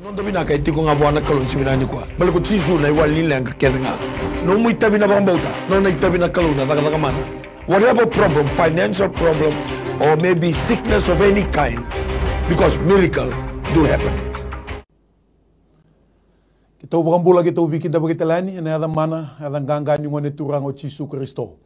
Nonto bina kay tiko nga buwan na kalon si binani ko. Balik ko sisu na iwalin lang kaketa nga. No mo itabi na bang bauta. No na itabi na kalon na taka-takamana. Whatever problem, financial problem, or maybe sickness of any kind, because miracle do happen. Kita ubang bula kita ubi kita bagi telani, na ada mana, ada ganga nyungon itu orang o Yesus Kristo.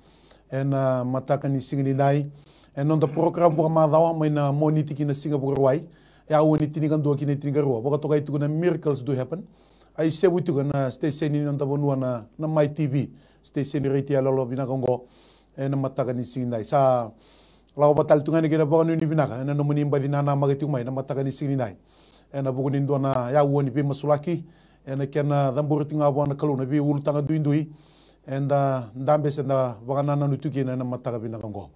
En mata kan ising ni dai. En on the program buka madawa may na moniti kina Singapore wai. Ya woni tinigan do kina tinigan ruwa. Baka toka itu na miracles do happen. Ay sebu itu na station ni nonta bonua na My TV. Station ni reti alolo binakongo. En mata kan ising dai. Sa lawa batal tungan ni kina baka ni binaka. En no munimba dinana magati umay na mata kan ising ni dai. En abukunin do na ya woni pe masulaki. En kena dambur tinga buan na kaluna bi ulu tanga duindui. En ndambe senda wakanana nutuki na mata ka binakongo.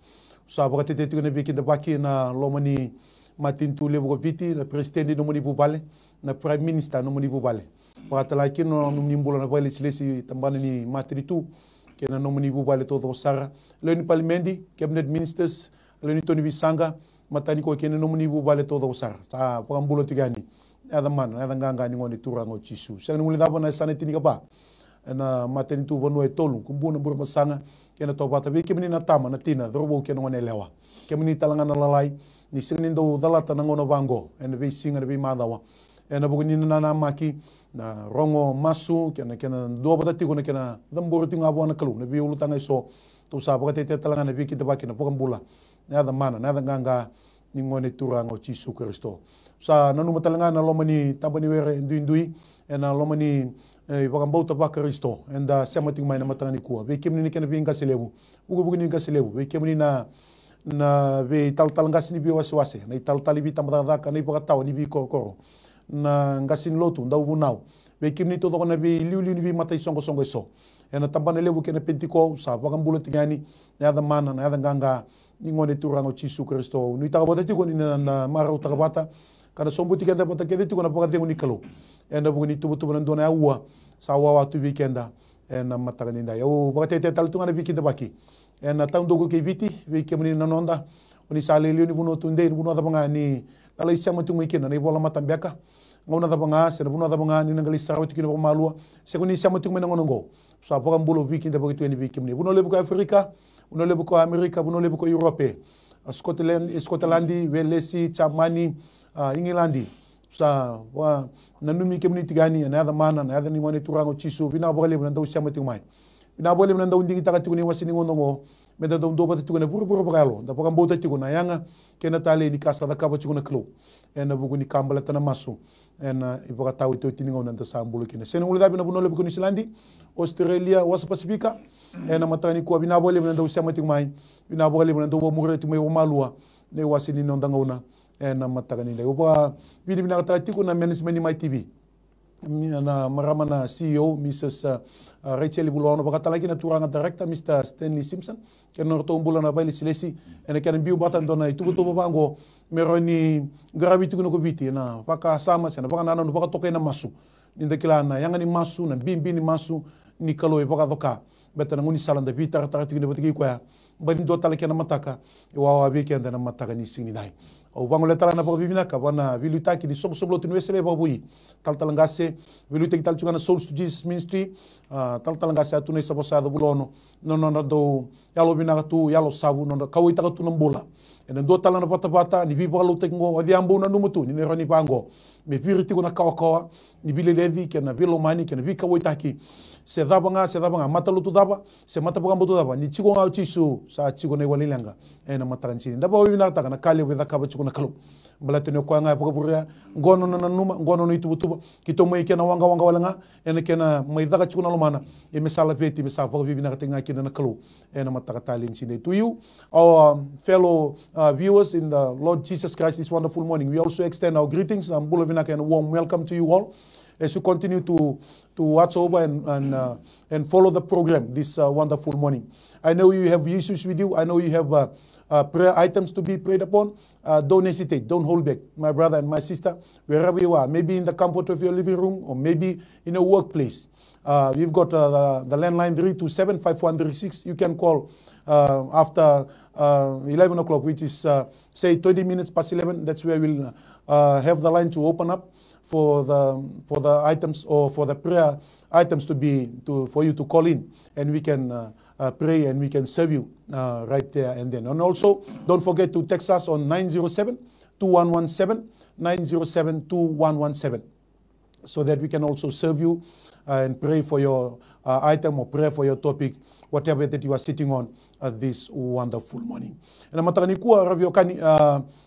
Sa baka tete tu na bi kita baki na lomani Martin Tule Bukopiti, na presidente no muni bubale, na prime minister no muni bubale. Baka talaki no mnimbula na bale silesi tambana ni matritu, kena no muni bubale todo sara. Leo ni parliamendi, cabinet ministers, leo ni Tony Bisanga, matani ko kena no muni bubale todo sara. Sa pakambulo tigani. Ada man, ada nganga ni ngoni turango chisu. Sa nguli dabo na sana tinika ba. Na matani tu vanu e tolu, kumbuna burma sanga, kena tobata be kemini na tama na tina, drobo kena ngone lewa. Kemini talanga na lalai. Ni singin do dalata nangono bango and be singa be madawa and a bugini na maki na rongo masu kena do batati ko kena dambur tinga buana kalu na bi ulutanga so to sa baka tete talanga na bi kita bakina pokambula na da mana na da ganga ni ngone turango Yesus Kristo sa nanu matalanga na lomani tabani were indui and na lomani pakambauta ba Kristo and semating mai na matangani kuwa be kimni ni kena bi ngasilebu bugini ngasilebu be kimni na be tal ngas ni bi wasi na tal bi tamada ka ni pakataw ni bi koro na ngasin lotu ndaw bunau be kimni to na bi liuli ni bi matay songo so e na tambana lebu kena pentiko sa pakambulo tingani ya da mana na da ganga ni ngone turango Yesus Kristo ni takabota tiko ni na marau takabata kada sombuti kenda bota kede tiko na pakate ni kalo e na bugni tubutu na dona uwa sa wawa tu weekenda e na matagani nda yo pakate tal tunga na bi kinda baki na taun dogo ke viti we kemuni na nonda oni sale lioni buno tunde buno da banga ni tala isa matu ngikena ni bola matambiaka ngona da banga se buno da banga ni ngali sarawti kino malua se kuni isa matu mena ngonongo so apaka mbulo wiki nda bagito ni wiki mni buno lebu ko Afrika buno lebu ko Amerika buno lebu ko Europe Scotland Welesi Chamani England sa wa nanumi kemuni tigani na da mana na da ni ngone turango chisu bina bogale na ndaw isa matu mai ina boleh menandau unding kita kati kuni wasini ngonongo meda dom doba tati kuna buru bagalo da pakam bota tati kuna yanga kena tale ni kasa da kaba kuna klo ena buku ni kambala tana masu ena iboka tahu itu tini ngona nta sambulu kina sene ule dabi na bunole buku ni Silandi Australia wasa Pasifika ena matani kuwa bina boleh menandau sama tati mai bina boleh menandau wa mure tati mai wa malua ne wasini nonda ngona ena matagani le upa bini bina kati kuna management ni My TV na marama na CEO Mrs. Rachel Bulono baka lagi na turanga director Mr. Stanley Simpson kena to bulan na baili silesi ena kena biu batan dona itu to bango meroni gravity kuno ko biti na baka sama sena baka nana baka toke na masu ninda kilana yang ni masu na bimbi ni masu ni kalo baka doka beta na nguni salanda bitar tar tikine botiki kwa badin do tala kena mataka wa be kenda na mataka ni sini dai o bango letala na baka bibina ka bana vilutaki di soblo tinu esele babui tal ngase vilutaki tal chungana Souls to Jesus Ministry tal ngase atune saposada bulono no do yalo bina tu yalo sabu no kawi ta tu nambola ena do tala na pata ni bibo lo tengo odi ambo na numutu ni roni bango me piriti kuna kawa ni bileledi kena bilomani kena vika woitaki se daba nga mata lutu daba se mata pagambo tu daba ni chiko nga chisu sa chiko na walilanga ena matakan chini daba wina taka na kale weda kaba chiko na kalu balate no kwa nga pakaburia ngono na numa ngono no itu kito mai kena wanga walanga ena kena mai daga chiko na lomana e mesala peti mesa pa bibina katenga kina na kalu ena mataka talin chini to you our fellow viewers in the Lord Jesus Christ this wonderful morning we also extend our greetings and bulovina and warm welcome to you all as you continue to watch over and follow the program this wonderful morning. I know you have issues with you. I know you have prayer items to be prayed upon. Don't hesitate. Don't hold back, my brother and my sister, wherever you are. Maybe in the comfort of your living room or maybe in a workplace. You've got the landline 327-5136. You can call after 11 o'clock, which is say 20 minutes past 11. That's where we'll have the line to open up for the items or for the prayer items for you to call in, and we can pray and we can serve you right there and then. And also, don't forget to text us on 907-2117, 907-2117, so that we can also serve you and pray for your item or pray for your topic, whatever that you are sitting on this wonderful morning. And matani kuwa rabio kani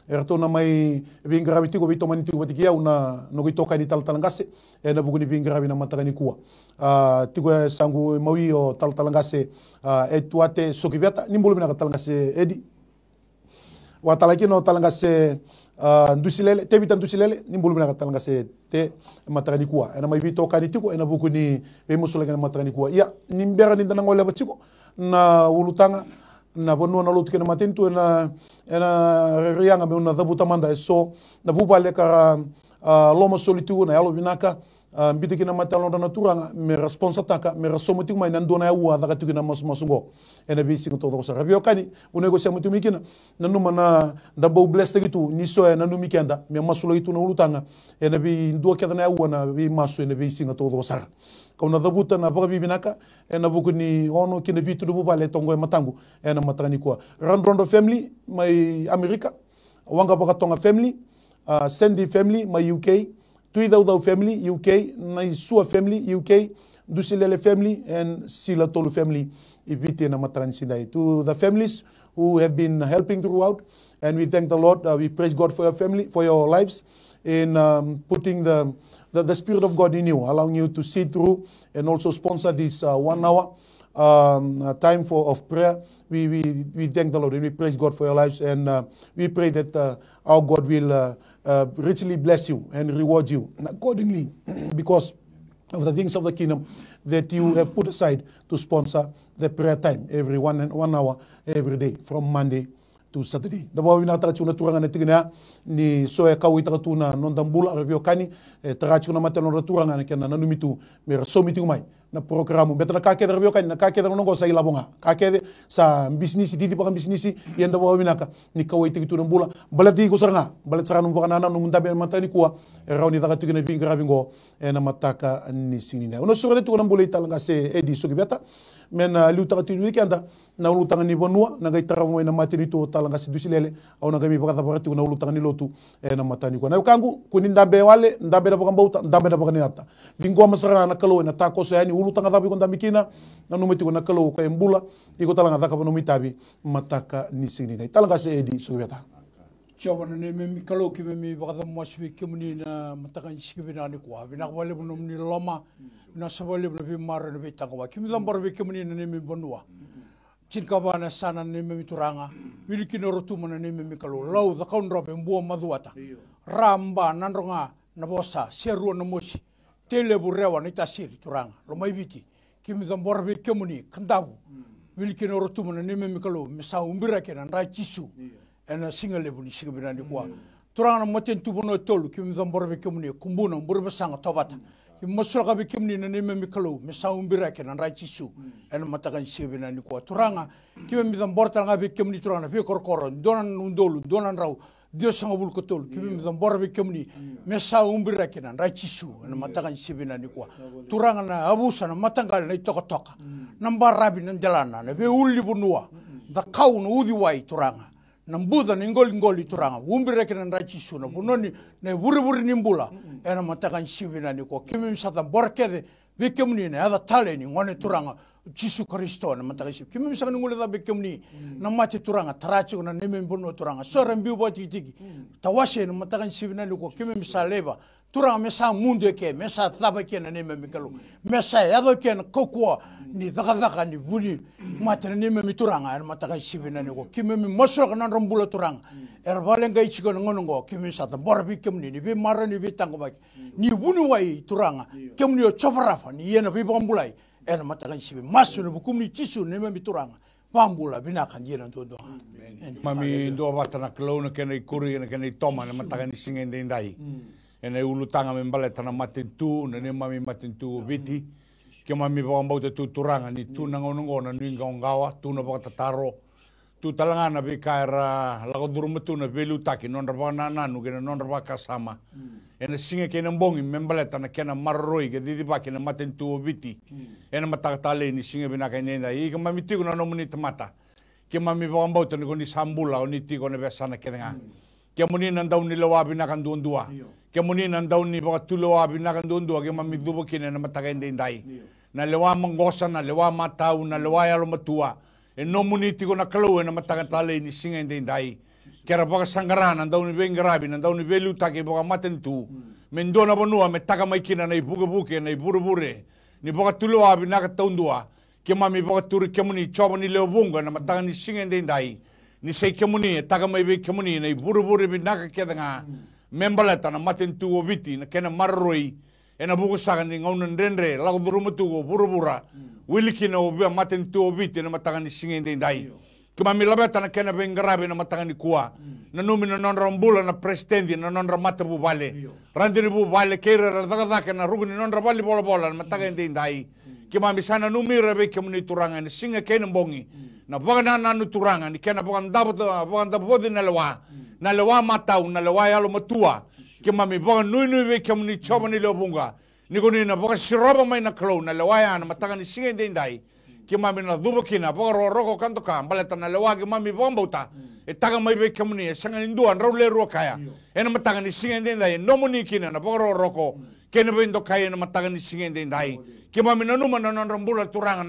erato na mai bingravi tiko vito mani tiko tikia una nogito kani talangase e na buguni bingravi na matani kuwa tiko sangu mawi o talangase etuate sokiviata nimbulu bina talangase edi watalaki no talangase ndusilele tebita ndusilele nimbulu bina talangase te matani kuwa ena mai vito kani tiko ena buguni be musula kani matani kuwa ya nimbera ni ndangola batiko na ulutanga na bono na lutu kena matentu na rianga me una dabuta manda so na bubale ka loma solitu na yalo binaka mbite kena matalo na turanga me responsa taka me rasomuti mai na ndona ya ua daga tukina masungo ena bisi to do sa rabio kani unego sa mutu mikina na numa na dabo blessed gitu ni so na numi kenda me masulo itu na ulutanga ena bi ndo keda na ua na bi masu ena bisi to do sa kauna dabuta na baka bibinaka ena bukuni ono kina bitu do bubale tongo matangu ena matani kwa Randrondo family my America wanga baka tonga family Sandy family my UK Tuidau family UK Naisua family UK Dusilele family and Sila Tolu family ibiti na matani sindai to the families who have been helping throughout, and we thank the Lord. We praise God for your family, for your lives, in putting the Spirit of God in you, allowing you to see through and also sponsor this 1 hour time of prayer. We thank the Lord and we praise God for your lives, and we pray that our God will richly bless you and reward you accordingly because of the things of the kingdom that you have put aside to sponsor the prayer time every 1 hour every day from Monday to Saturday. Dabaw winataratsuna turanga netigna ni soya kawitakatuna nondambula rabio kani taratsuna matano turanga nekena nanumitu mera somiti umai na programu beta na kakeda rabio kani na kakeda nongo sa ilabonga kakede sa business didi pa business yenda dabaw winaka ni kawitikatu nambula balati ko saranga balat saranu baka nana numundabe matani kuwa rawni dakatigna bingrabingo na mataka ni sinina uno sura tu nambula italanga se edi sugibeta men liuta tu weekenda na ulutanga ni bonua na gaitara mo na matini to talanga si dusilele au na gami baka baratu na ulutanga ni lotu na matani ko na kangu kunindambe wale ndambe na baka mbauta ndambe na baka niata lingua masara na kalo na tako so yani ulutanga dabi ko ndamikina na numeti ko na kalo ko embula iko talanga daka no mitabi mataka ni sinina talanga se edi sugibeta Chawana ne me kalo ki me baka mo swi kemuni na mataka sikibina ni ko bina wale no ni loma na sabale no bi mar no bi tangwa kimi lambar bi kemuni na me bonua cinkabana sana ne me turanga wiliki no rotu mana ne me kalo lau da kaun robe mbuo maduata ramba nandronga na bosa seru na mosi tele burewa ni tasiri turanga lo mai biti kimi lambar bi kemuni kandabu wiliki no rotu mana ne me kalo misa umbira kenan ra chisu ena singale buni sikibina ni kwa turanga maten tubono tolu kimi lambar bi kemuni kumbuna mburbe sanga tobata Masuk ke kimni na ni me kalau misa umbira ke na rachi su ena matakan sikibina ni kwa turanga kimi mi zamborta nga be kimni turanga be korkoro donan undolu donan raw dio sanga bul ko tol kimi mi zambor be kimni misa umbira ke na rachi su ena matakan sikibina ni kwa turanga na abusa na matangal na toka nambar rabi na jalana na be ulli bunua da kau no udi wai turanga nambuda ngoli turanga umbira ke na rachi su na bunoni na buri nimbula ena matakan sibina ni ko kimi misata borkede be kemni ne ada taleni ngone turanga Jisu Kristo na matakan sib kimi misaka ngule da be kemni na mati turanga tarachi na neme bono turanga sora mbiu boti tiki tawashe na matakan sibina ni ko kimi misaleba turanga mesa munde ke mesa thaba ke na neme mikalo mesa yado ke na kokwa ni daga ni buli mata neme mituranga na matakan sibina ni ko kimi mi mosok na rambula turanga erbalenga ichigo ngonongo kimi sata borbi kemni ni be marani be tangobaki ni buni wai turanga kemni o chofrafa ni yena be bambulai ena matakan sibe masu ne bukum ni chisu ne me turanga bambula binaka yena ndo mami ndo batana klona kene kuri ne kene toma ne matakan singende ndai ena ulutanga me baleta na matentu ne mami matentu viti ke mami bambauta tu turanga ni tu nangonongo na ningaongawa tu na bakatataro tu talangana be kaira lago durumatu na belu taki non raba nanu kena non raba kasama ena singa kena bongi membaleta na kena marroi ke didiba kena maten tu viti ena matakatale ni singa bina kena i ke mami tiku na nomuni tamata ke mami bambau tani ko ni sambula o ni tiku na besana kena ke muni na ndau ni lawa bina kan duandua ke muni na ndau ni ba tuloa bina kan duandua ke mami dubo kena na matakende ndai na lewa mangosa na lewa matau na lewa yalo matua e nomuni tiku na kalau na matakatale ni singa ndai kera baka sangarana ndau ni bengarabi na ndau ni velu take baka matentu mendona bonua me taka maikina na ibuke na ibure ni baka tulo abi na taundua ke mami baka turi kemuni choba ni leobunga na mataka ni singende ndai ni sei kemuni taka mai be kemuni na ibure bi naka kedanga membaleta na matentu o viti na kena marroi ena buku saka ni ngauna ndendre la durumutu o burubura wilikina o bia matentu o viti na mataka ni singende ndai mami labeta na kena bengarabi na matangani kuwa na numi na nonra mbula na presidenti na nonra mata bu vale randiri bu vale kera radaka na rugni nonra vale bola na matangani ndai ki mami sana numi rabe kemuni turanga ni singa kena bongi na bogana na turanga ni kena bogan dabodi na lewa matau na lewa yalo matua ki mami bogan nui be kemuni choba ni leobunga ni koni na bogan siroba mai na klo na lewa ya na matangani singa ndai ki mami na dubo kina boro roko kanto ka baleta na lewa ki mami bombauta e taga mai be kemuni e sanga indua raule ro kaya ena matanga ni singende ndai nomuni kina na boro roko kena bendo kaya na matanga ni singende ndai ki mami na numa na nonrambula turanga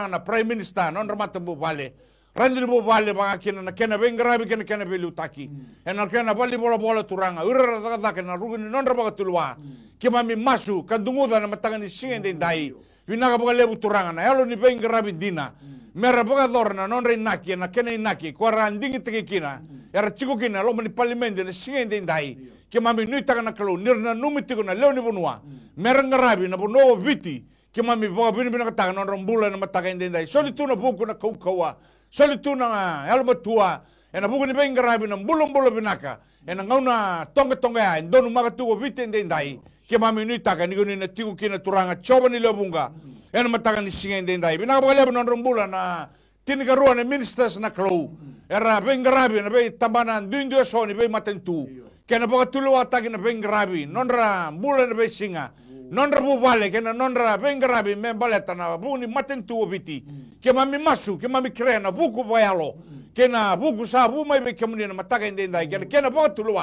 na prime minister nonramata bu vale randri bu vale ba kina na kena bengarabi kena belu taki ena kena bali bola turanga ura daga na rugni nonraba tulwa ki mami masu kandunguda na matanga ni singende ndai Vinaka boka lebu turanga na yalo ni pengi rabi dina. Mera boka dorna nonre inaki na kena inaki kwa randingi teke kina. Yara chiku kina lo mani palimendi na singende indai. Ke mami nui taka na kalau nirna numi tiku na leo ni bunua. Mera ngarabi na bunoa viti. Ke mami boka bina kataka nonra mbula na mataka indai. Soli tu na buku na kaukawa. Soli tu na yalo batua. Ena buku ni pengi rabi na mbula binaka. Ena ngauna tonga ya. Ndonu makatuwa viti indai. Ke mami nui taka ni kuni na tiku kina turanga choba ni leobunga ena mataka ni singende ndai bina ba lebu non rumbula na tinika rua na ministers na klo era bengarabi na be tabana ndio so ni be matentu kena boka tulu ataki na bengarabi nonra mbula na be singa nonra bu vale kena nonra bengarabi me baleta na bu ni matentu obiti ke mami masu ke mami krena buku vayalo kena buku sa bu mai be kemuni na mataka ndai kena boka tulu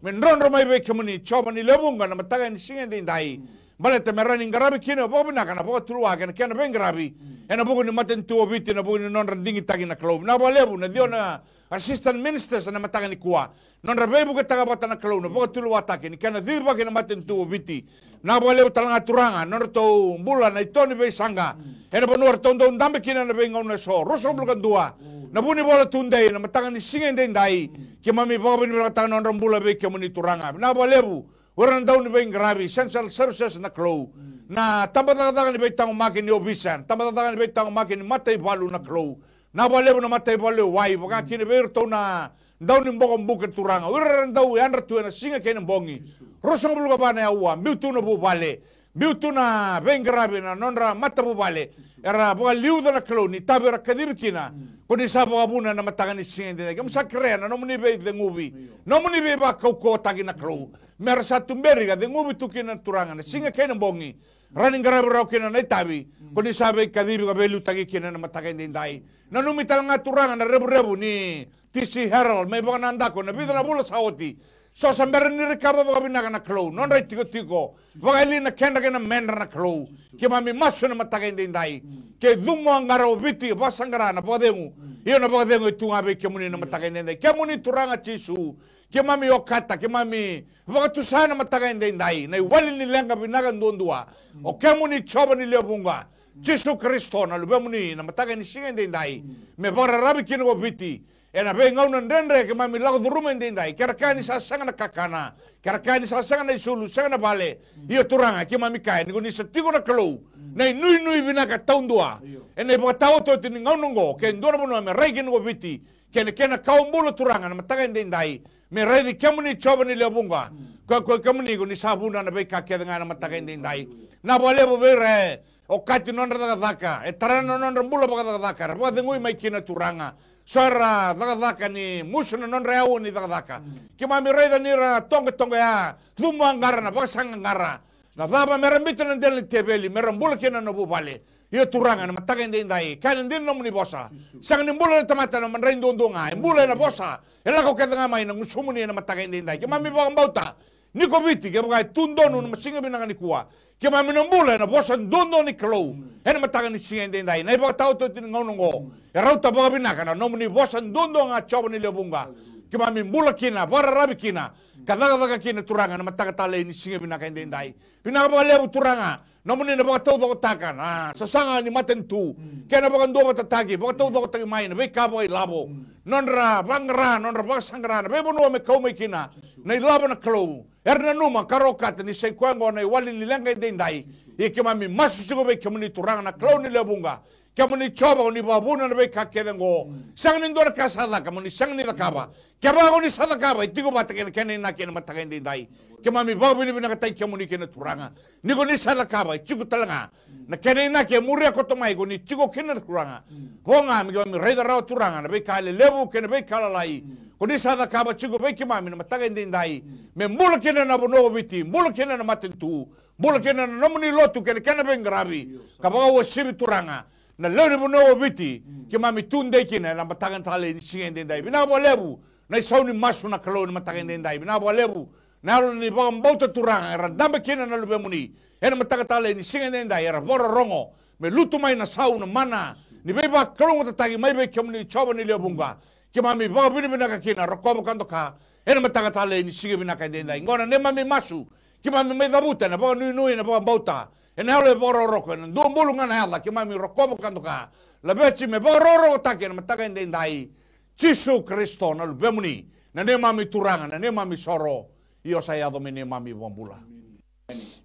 men nonra mai be kemuni choba ni leobunga na mataka ni singende ndai baleta merani ngarabi kina boka binaka na boka tulu kena bengarabi ena buku ni matentu obiti na buku ni nonra dingi tagi na klo na balebu na dio na assistant ministers na mataka ni kuwa nonra be buka taga bata na klo na boka tulu ataki ni kena dirba kena matentu obiti na balebu talanga turanga nonra to mbula na itoni be sanga ena bonuar tondo ndambe kina na be ngauna so roso blukan dua na buni bola tundai na matanga ni singende ndai ke mami boka bini matanga nonra mbula be kemuni turanga na balebu orang daun ni be ngarabi essential services na klo na tambata ni be tango makin ni obisan tambata ni be tango makin ni matai balu na klo na balebu na matai balu wai boka kini be to na daun ni boka mbuka turanga orang dau yandra tu na singa kene bongi rosong bulu ka bana ya uwa biutu na bu bale biutu na be ngarabi na nonra mata bu bale era boka liu na klo ni tabera kadibikina kodi sa boka buna na matanga ni singa de kamsa krena no muni be de ngubi no muni be ba ko tagi na klo mera satu mberiga de ngubi tu kina turanga na singa kene bongi running garabi rau kina na itabi kodi sa be kadibi ka belu tagi kina na mataka ndai na numital nga turanga na rebu ni TC Herald may boka nandako na bidra bula saoti so sa mera ni rekaba boka binaka na klo non rai tiko boka ili na kenda kena mendra na klo ke mami maso na mataka ndai ke dumo angara obiti basangara na boka dengu iyo na boka dengu itu ngabe ke muni na mataka ndai ke muni turanga chisu ke mami okata ke mami boka tusana mataka ndai na wali ni lenga binaka ndondua o ke muni choba ni leobunga Jesu Kristo na lube muni na mataka ni singa ndai me boka rabi kina obiti ena be ngauna ndendre ke mami lago duruma ndai karakani sa sanga na kakana karakani sa sanga na isulu sanga na bale iyo turanga ke mami kai ni kuni satigo na klo na nui binaka taundua ena boka tau to tini ngaunongo ke ndora bono me rai kina obiti kena kaumbula turanga na mataka ndai me rai di kemuni choba ni leobunga ko kemuni kuni sabuna na be kakia na mataka ndai na bole bo bere o kati nonra daga daka e tarana nonra mbula boka daga daka boka dengui mai kina turanga Suara daka ni musu na non reau ni daka. Ki mami reda ni ra tonga ya. Luma ngara na basang ngara. Na vaba merambita na del tebeli merambula kena no buvale. Ia turangan mataga indai. Kan din no ni bosa. Sang ni mbula tamata na manrain dondonga. Mbula na bosa. Ela ko kenda ngamai na ngusumuni na mataga indai. Ki mami ba mbauta. Niko viti ke bagai tundonu na masinga binanga ni kuwa. Ke mami nambula na bosa dondo ni klo. Ena mataga ni singa indai. Na iba tau to tin ngonongo. Ya rauta baga binaka na nomuni bosa dondo nga choba ni lebunga. Ke mami mbula kina, bara rabi kina. Kadaga kina turanga na mataga tale ni singa binaka indai. Binaka baga lebu turanga. Nomuni na baga tau baga takan. Sasanga ni matentu. Kena baga ndo baga tatagi. Baga tau baga tagi main. Be kabo ay labo. Nonra bangra, nonra baga sangra. Be bono me kau me kina. Na ilabo na klo. Erna numa karokat ni sei kwango na wali ni lenga indai. Ike mami masu sigo be kemuni turanga na klau ni lebunga. Kemuni choba ni babuna na be kakedengo. Sang ni ndora kasada kemuni sang ni dakaba. Keba ni sadakaba itigo bata kene na kene mataga indai. Kemami babu ni binakatai kemuni kene turanga. Nigo ni sadakaba itigo talanga. Na kene na ke muria kotomai go ni itigo kene turanga. Honga mi kemami reda rawa turanga na be kale lebu kene be kalalai. Kuni sada kaba chigo be kimami na mataga indai. Me mbula kene na bono viti, mbula kene na matentu, mbula kene na nomuni lotu kene kene be ngrabi. Kabaga wo sibi turanga. Na leo bono viti, kimami tunde kene na mataga tale singa indai. Bina bo lebu, na isauni masu na kalau na mataga indai. Bina bo lebu, na alo ni baga mbauta turanga era dambe kene na lube muni. Ena mataga tale ni singa indai era bora rongo. Me lutu mai na sau na mana. Ni beba kalungo tatagi mai be kemuni choba ni lebunga. Ke mami baga bini binaka kina rokobo kantoka ena mataga tale ni sige binaka indai ngona ne mami masu ke mami me dabuta na baga nui na baga bauta ena ole baga roroko ena do mbulunga na hala ke mami rokobo kantoka la bechi me baga roroko take ena mataga indai Jesu Kristo na lubemuni na ne mami turanga na ne mami soro io sai ado me ne mami wambula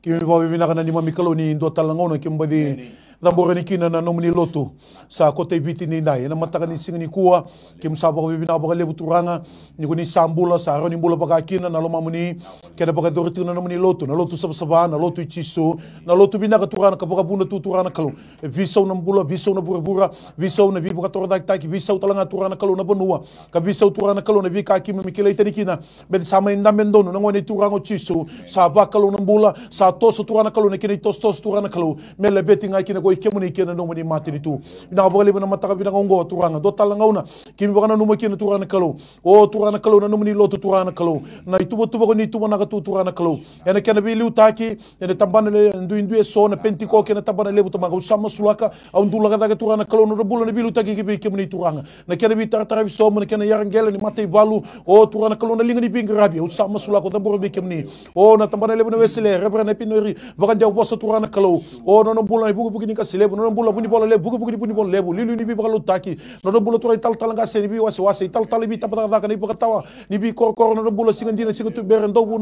Kimi bawa binaka na ni mami kaloni ndo talangona kimbadi Dambora ni kina na nomini lotu sa kota ibiti ni ndai na mataka ni singa ni kuwa kim sabo bibina baga lebu turanga ni kuni sambula sa roni bula baga kina na loma muni keda baga doritu na nomini lotu na lotu saba na lotu ichisu na lotu binaka turanga ka baga buna tu turanga kalu visau na bula visau na bura visau na bibuka torda taki visau talanga turanga kalu na bonua ka visau turanga kalu na bika kim mi kile tani kina ben sama inda mendono na ngone turanga ichisu sa ba kalu na bula sa toso turanga kalu na kini tos turanga kalu mele beti ngai kina kemuni kena no mani mati tu ina bole bana mataka bina ngo turanga do talanga kimi bana no kena turanga kalo o turanga kalo na no mani lotu turanga kalo na itu botu ko ni tu bana ka tu turanga kalo ena kena bi liutaki ena tambana le ndu so na pentiko kena tambana le butama usama sulaka au ndula ka turanga kalo no bula na bi liutaki ki kemuni turanga na kena bi tartara bi so na kena yarangela ni mate balu o turanga kalo na linga ni bingrabi usama sulaka tamboro bi kemuni o na tambana le bana wesele rebra na pinori baka ndia bosa turanga kalo o no bula ni bugu ni lebu no bula buni bola lebu bugu buni bola lebu lilu ni bi bakalo taki no bula to tal talanga se ni bi wasi tal tal bi tapata ka ni baka tawa ni bi kor no bula singandina singutu ber ndo bu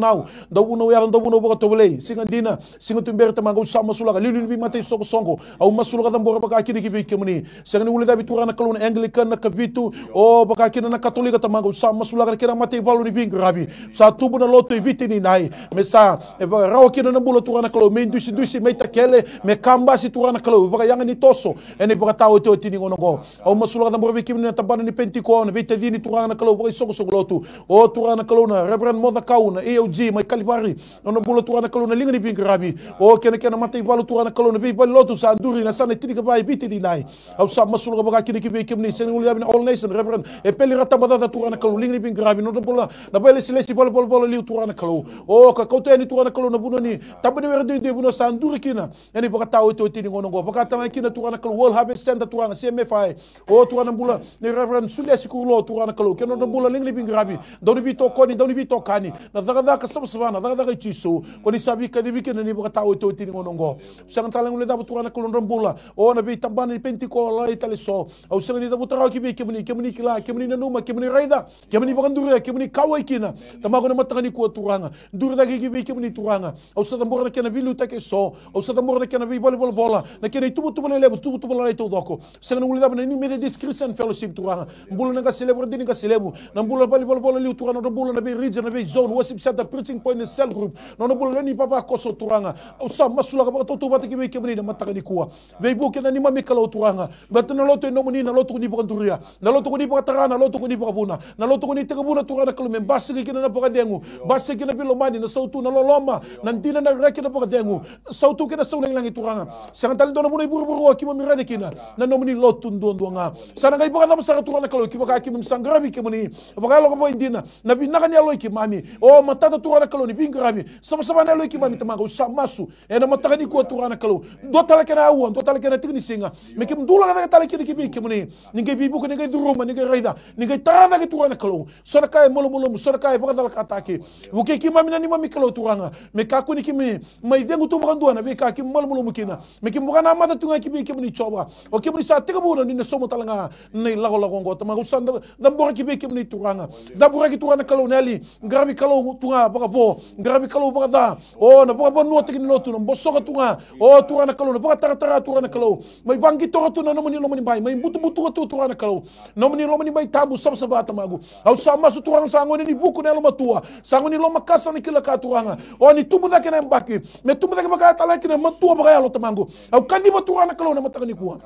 ya ndo bu no baka tobele singandina singutu ber tamanga usama sulaka lilu ni bi mate soko songo au masuluka tambora baka kini ki bi kemuni sangani ulida bi turana kalon anglican na kabitu o baka kini na katolika tamanga usama sulaka kina mate valu ni bi grabi sa tubu na loto ibiti ni nai mesa rawa kina na bula turana kalon me dusi me takele me kamba si turana kalon baka yang ni toso ene baka tawo to tini ngono go au masula ka tambo kimi na tabana ni pentiko na vite dini turana kalo baka songo lotu o turana kalo na reverend moda kauna EOG mai kalibari no bula turana kalo na linga ni pingrabi o kena mate balu turana kalo na bi lotu sa anduri na sana tini ka bai vite dinai au sa masula ka baka kini kimi ni sen ulia all nation reverend e peli rata bada turana kalo linga ni pingrabi no bula na bele silesi bol li turana kalo o ka kauto ni turana kalo na buno ni tabani werde de buno sa anduri kina ene baka tawo to tini ngono go baka tanga kina turana kalo World Harvest Center turana CMFI o turana bula ni reverend sule sikulo turana kalo keno no bula lingli bingrabi doni bito koni doni bito kani na daga ka sabsabana daga chiso koni sabi kadibi kena ni baka tawo to tini ngono go sang talang ule da turana kalo bula o na bi tambani ni pentiko la itali so au sang ni da butara ki bi kemni kila kemni na numa kemni raida kemni bakandure kemni kawai kina tamago na matangani ku turanga dur da ki bi kemni turanga au sa tambora kena bilu take so au sa tambora kena bi bola na kene tubu lele tubu lele to doko sanga nguli da ni Methodist Christian Fellowship turanga mbula na celebra dini ka celebu na mbula bali bol liu turanga na mbula na be region na be zone worship center preaching point cell group na mbula ni papa koso turanga usa masula ka to bata ki be kemni na mataka ni kuwa be buke na ni mami kala turanga batna loto no muni na loto ni bukanduria na loto ni bukatara na loto ni bukabuna na loto ni tegabuna turanga kalume basi kina na pakadengu basi kina bilomani na sautu na loloma na ndina na reki na pakadengu sautu kina saulang langi turanga sanga tali dona buna buru ki mami rede kina na no muni lotu ndonga sana ngai bukata masara turanga kalo ki baka ki msangrabi ki muni baka lo ko indina na binaka ni alo ki mami o matata turanga kalo ni bingrabi sama na alo ki mami tamaga usamasu na mataka ni ko turanga kalo do tala kena uan do tala kena tigni singa me ki mdula ka tala ki ki muni ningai bibu ningai duruma ningai raida ningai tara ki turanga kalo sona kai molo sona kai baka dala kataki wuke ki mami na ni mami kalo turanga me ka kuni ki me mai dengu tu baka duana be ka ki molo mukina me ki baka na mata tunga ki muni choba o ki muni sa tega buna ni somo talanga nei lago ngo tamaga usanda da bora ki muni turanga da bora ki turanga kalo neli ngarabi kalo tunga baka bo ngarabi kalo baka da o na baka no tekni lotu no bosoka tunga o turanga kalo na baka tara turanga kalo mai bangi toro tu na no muni bai mai butu tu turanga kalo no muni bai tabu sabsaba tamagu au sama su turanga sangoni ni buku na loma tua sangoni loma kasa ni kila ka turanga o ni tubu da kena mbaki me tubu da baka tala kena matua baka ya lo tamangu au kandi turanga kalo na mataka ni kuwa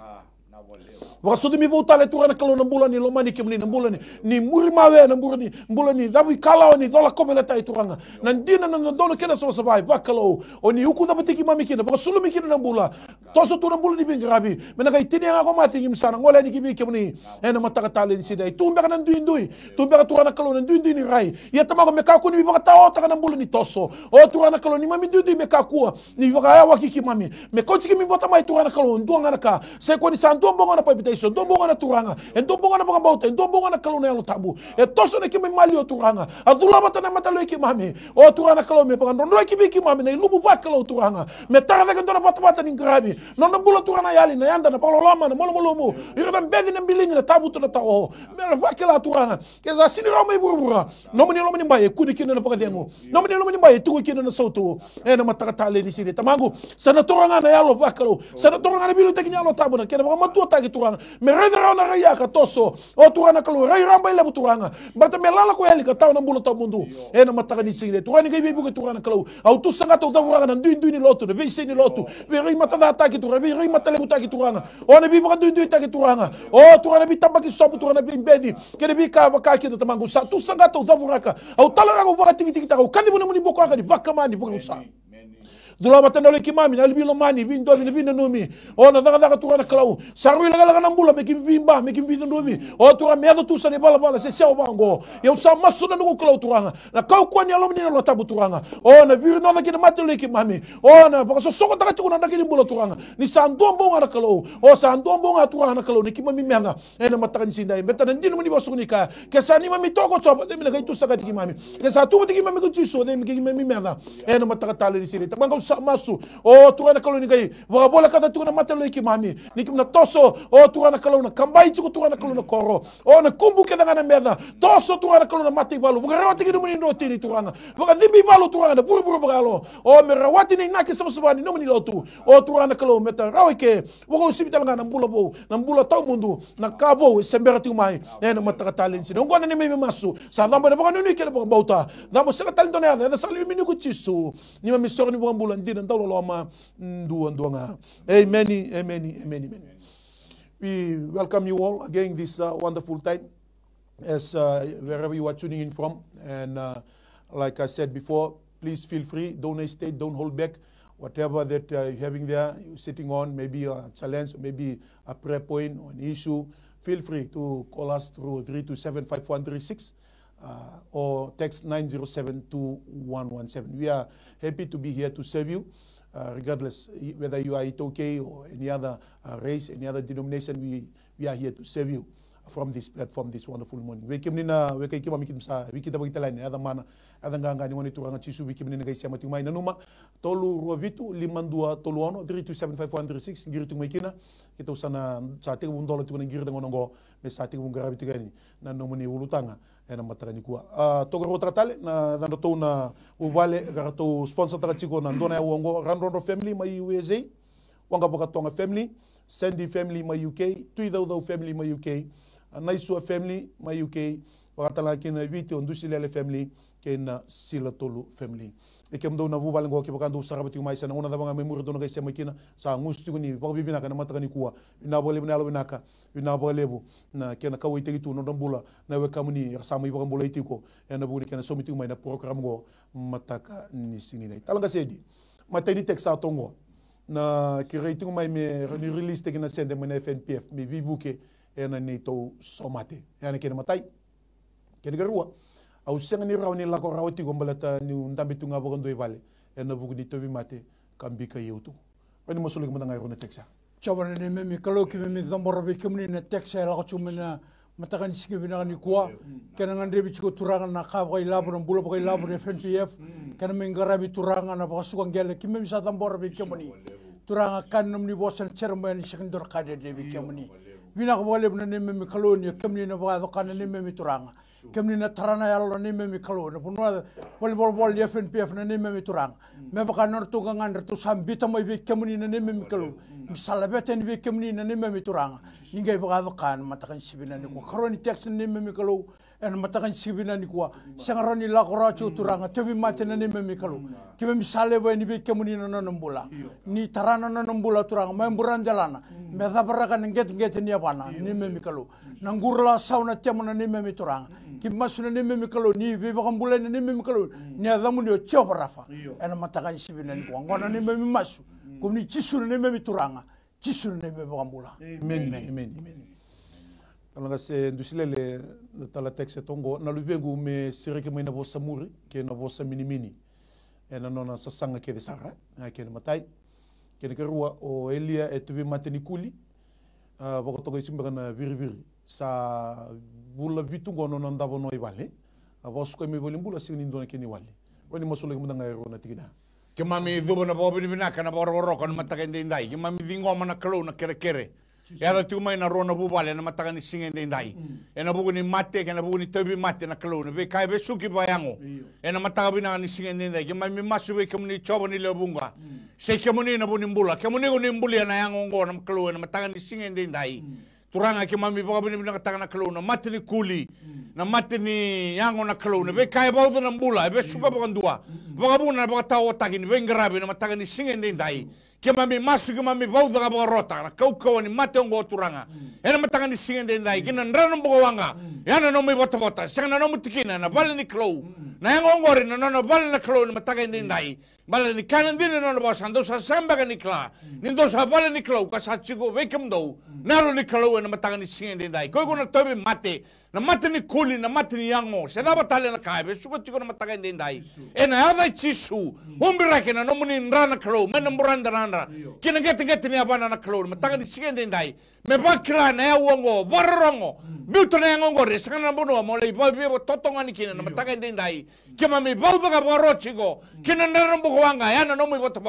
wakasudu mi butale turana kalo na mbula ni lomani kimni na mbula ni muri mawe na mbula ni dawi kalao ni dola komela tai turanga na ndina na dono kena so sabai bakalo oni huku da batiki mami kina wakasulu mi kina na mbula toso tu na mbula ni bingrabi mena kai tini nga ko mati ngimsana ngola ni kibi kimni ena mataka tale ni sidai tumbe kana ndui tumbe ka turana kalo na ndui ni rai ya tamago meka ku ni baka tao taka na mbula ni toso o turana kalo ni mami ndui meka kuwa ni baka ya wakiki mami me kochi mi bota mai turana kalo nduanga naka se ko ni santo mbonga na pa so dombonga na turanga dombonga na bangabauta dombonga na kalona ya tabu toso ne kimi mali o turanga adula bata na matalo ki mami o turanga kalo me panga ndo ki biki mami na lubu ba kalo turanga me tara ga ndona bata ni grabi no no bula turanga yali na yanda na palolama na molo ira mbedi na bilingi na tabu to na tao me ba kala turanga keza sinira mai burubura no mani lo mani baye kudi kina na panga dengo no mani lo mani baye tuku kina na sautu na mataka tale ni sire tamangu sana turanga na yalo ba kalo sana turanga na bilu teknya lo tabu na kena ba matu ta ki turanga me rega na raya ka toso o turana kalo rai ramba ile turanga bata me lala ko yali ka taw na mbula taw mundu na mataka ni sire turani ga bibu ka turana kalo au tu sanga to davura na ndui ni lotu de vise ni lotu be rai mata da ta ki turanga be rai mata le buta ki turanga o na bibu ka ndui ta ki turanga o turana bi tabaki sobu turana bi mbedi kene bi ka ka ki to mangu sa tu sanga to davura ka au talanga ko ba tiki ta ko kandi bona muni boko ka di bakamani boko sa dula matana le kimami na libilo mani bin do bin nomi o na daga turana klau sarui laga na mbula me kimba me kimbi nomi o tura me do tusa ne bala se seu bango eu sa masuna no klau turanga na kau kwani alomni no tabu turanga o na biru no na matana le kimami o na ba so soko daga tuna na kini mbula turanga ni sandombo ngara klau o sandombo ngara turanga klau ni kimami menga na mataka ni sindai betana ndino ni bosuni ka ke sani mami toko so de me ga tusa ka kimami ke sa tu kimami ko tiso de me kimami menga na mataka tale ni sire tabango masu o turana kalo ni gai wa bola kata turana matalo ki mami ni kimna toso o turana kalo na kambai chuku turana kalo na koro o na kumbu ke danga na merda toso turana kalo na mati balu buga rawati ki muni no tini turana buga dibi balu turana buru bagalo o me rawati ni naki sabsubani no muni lotu o turana kalo meta rawike buga usibita ngana mbula bo na mbula taw mundu na kabo semberati mai na mataka talensi no ngona ni me masu sa damba buga no ke buga bauta damba saka talento na da salu mini ku chisu ni ma misor ni buga mbula ndina loma nduanga. Amen. We welcome you all again this wonderful time as wherever you are tuning in from, and like I said before, please feel free, don't hesitate, don't hold back. Whatever that you're having there, you're sitting on, maybe a challenge, maybe a prayer point or an issue, feel free to call us through 327-5136 or text 907-2117. We are happy to be here to serve you, regardless whether you are Itoke or any other race, any other denomination. We are here to serve you from this platform this wonderful morning. We came in we came sa we kita bagi lain ada mana ada nganga ni monitor nganga cisu we came in ngai siama tumai nanuma tolu rovitu 52 toluano 3275136 ngiritu mekina kita usana sate bundolo tu ngir dengan ngo me sate bung garabi tigani na nomoni ulutanga ena mataka ni kuwa togoro tratale na dando to na uvale garato sponsor taka chiko na ndona ya uongo Ranrondo family mai USA Wanga Boka Tonga family, Sandy family ma UK, Tuidau family ma UK, Naisua family ma UK, Wakatala kina Viti Ondusilele family, kena Silatolu family. Eke mdo na vubal ngo ke bakando sarabati mai sana una dabanga memur do nga sema kina sa ngustu ni ba bibina kana mataka ni kuwa ina bole bina lo binaka ina bole lebu na kena kawi tegi tu no dambula na we kamuni sama iba bula itiko ena buri kena somiti mai na program ngo mataka ni sini dai talanga sedi matani teksa tongo na ki rating mai me ni release tegi na sende me FNPF me bibuke ena ni to somate ena kena matai kena garua au senga ni rauni la ko rawati ko balata ni ndambi tunga bo ndo vale ena bugu ni tobi mate kambika yeutu wani mosulu ko ndanga rona teksa chabana ne memi kalo ki memi zambora be kemni na teksa la ko chumena matakan sigi bina ni kwa kana ngande bi ko turanga na ka ko ilabro bulo ko ilabro FNPF kana men garabi turanga na ba suka ngele ki memi sa zambora be kemni turanga kan num ni bosan chermo ni shikndor kade de be kemni bina ko wale bna ne memi kalo ni kemni na ba kan ne memi turanga kemni na tarana yalo ni memi kalo na punwa bol FNPF na ni memi turang me baka nor tu gangan tu sambita mai be kemni na ni memi kalo salabete ni be kemni na ni memi turang ningai baka kan matakan sibina ni ko karoni text ni memi kalo en matakan sibina ni ko sangaroni la ko rachu turanga tebi mate na ni memi kalo kemmi salebe ni be kemni na nambula ni tarana na nambula turang memburan jalana me dabarakan nget ni abana ni memi kalo nangurla sauna temana ni memi turang kimasuna ni memi kalo ni be bakam bulan ni memi kalo ni adamu ni chopa rafa ena matakan sibina ni ngona ni memi masu kumni chisuna ni memi turanga chisuna ni memi bakam bulan amen talanga se ndusilele tala tekse tongo na lubengu me sireke me na bosa muri ke na bosa mini ena nona sasanga ke de sara ke matai ke de rua o elia etubi mateni kuli boko togo isumba na viri sa bula vitungo no ndabo no ibale avos ko me bolimbula sini ndona keni wali wani mosolo mo nga ero na tigina ke mami dubo na bobi bina kana bororo kon matakende ndai ke mami dingo mana kalo na kere ya da tu mai na rona bubale na matakani singende ndai ena bugu ni mate kana bugu ni tobi mate na kalo na be kai be suki bayango ena mataka bina ni singende ndai ke mami masu be kemni chobo ni lebunga se kemuni na bunimbula kemuni ko nimbuli na yango ngo na kalo na matakani singende ndai turanga ke mami baka bini bina katanga na kalo na mate ni kuli na mate ni yango na kalo na be kai baudo na mbula be suka baka ndua baka buna baka tawo takini be ngarabi na mataka ni singende ndai ke mami masu ke mami baudo ka baka rota na kau ni mate ngo turanga ena mataka ni singende ndai kina nrano mbogo wanga yana no mi bota sanga no mutikina na bale ni kalo na yango ngori na no bale na kalo na mataka ndai bale ni kanan dine no bosa ndo sa samba ka nikla nindo sa bale ni kalo ka sa chigo vekem do nalo ni kalo na mataka ni singende ndai ko na tobe mate na mate ni kuli na mate ni yango se da batale na kai be suko chigo na mataka ndai ena ada chisu umbira kena no muni nrana kalo men mburanda nanda kina gete ni abana na kalo mataka ni singende ndai me bakla na ya wongo barongo biuto na yango ngore sanga na bono mo le babe totonga ni kina na mataka ndai ke mami bauda ka baro chigo kina nrana mbugo wanga yana no mi bota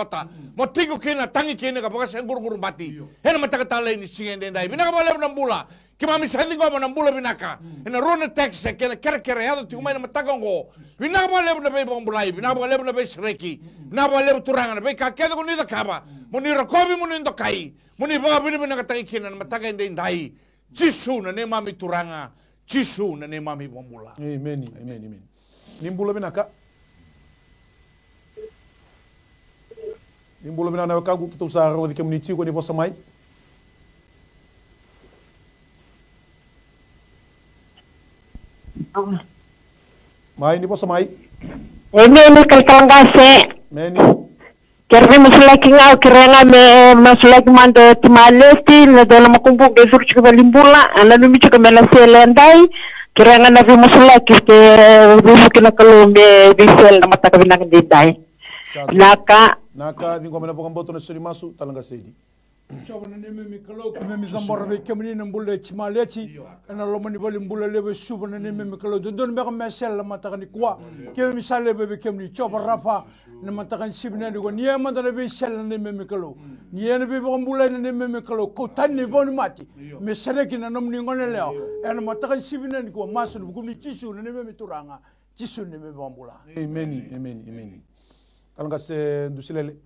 mo tigo kina tangi kina ka baka guru bati ena mataka tale ni singende ndai bina ka bale na mbula ke mami sandi go na mbula binaka ena rona tax kena kere ya tu mai na mataka ngo bina ka bale na be bombulai bina ka bale na be sreki bina ka bale turanga na be ka kedo ni da kaba mo ni rakobi mo ni ndo kai mo ni baka bina ka tangi kina na mataka ndai jisu na ne mami turanga jisu na ne mami bombula amen nimbula binaka nimbula binana kagu kita usaha ro kemni chi ko ni bosa mai mai ni bosa mai ni kaltangase meni kerve masulaki ngau kirenga me masulaki mando timalesti na dola makumbu ke surchi ke limbula ana numi chika mena selendai kirenga na vi masulaki ke vimu kina kalumbe visel na mataka binang didai naka ni ngomena bokamboto na suri masu talanga sedi coba na memi kalo ke memi zambora be kemni na mbule chimaleti na lomani bali mbule lebe suba na memi kalo don be ka mesel na mataka ni kwa ke memi sale be kemni coba rafa na mataka sibna ni ko ni ma da be sel na memi kalo ni ene be mbule na memi kalo ko tanni boni mati me sereki na nomni ngone leo ena mataka sibna ni ko masu bu ni tisu na memi turanga tisu ni memi mbula amen talanga se dusilele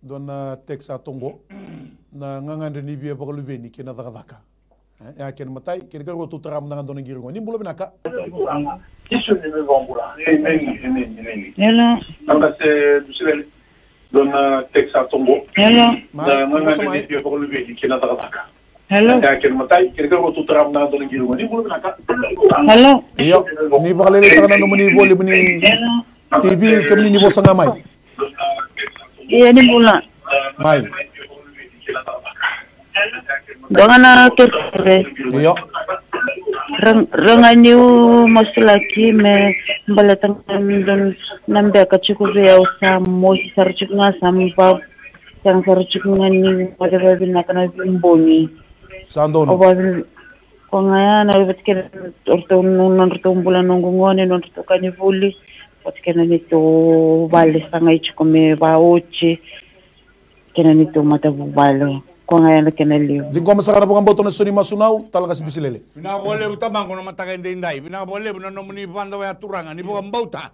dona teksa tongo na ngangan ni bia bakalu beni kena daka ya ken matai ken ka rotu taram na ndona giringo ni bulo binaka isu ni me bombula ni Hello. anga se dusile dona Texas Tombo Hello. na ngangan ni bia bakalu beni kena daka Hello. ya ken matai ken ka rotu taram na ndona giringo ni bulo binaka Hello. yo ni bakale le takana no muni boli muni TV kemni ni bosa ngamai Iya ni bula. mai Dongana kere. yo Rangani masulaki me balatang don nambe kachuku ya usa mosi sarchuk nga samba yang sarchuk nga ni whatever binakana bimboni. sandono Oba ko ngaya na bitkere orto non orto bulan ngongone non orto kanivuli patkena nito bale sanga ichukome baochi kena nito mata bubalo ko ngaya na kenelio dingo masakara bukan boto na suni masunau talaga si bisilele Pinabole utamang kono matakan dindai. Pinabole bukan nomuni panda wa turangan. Ni bukan bauta.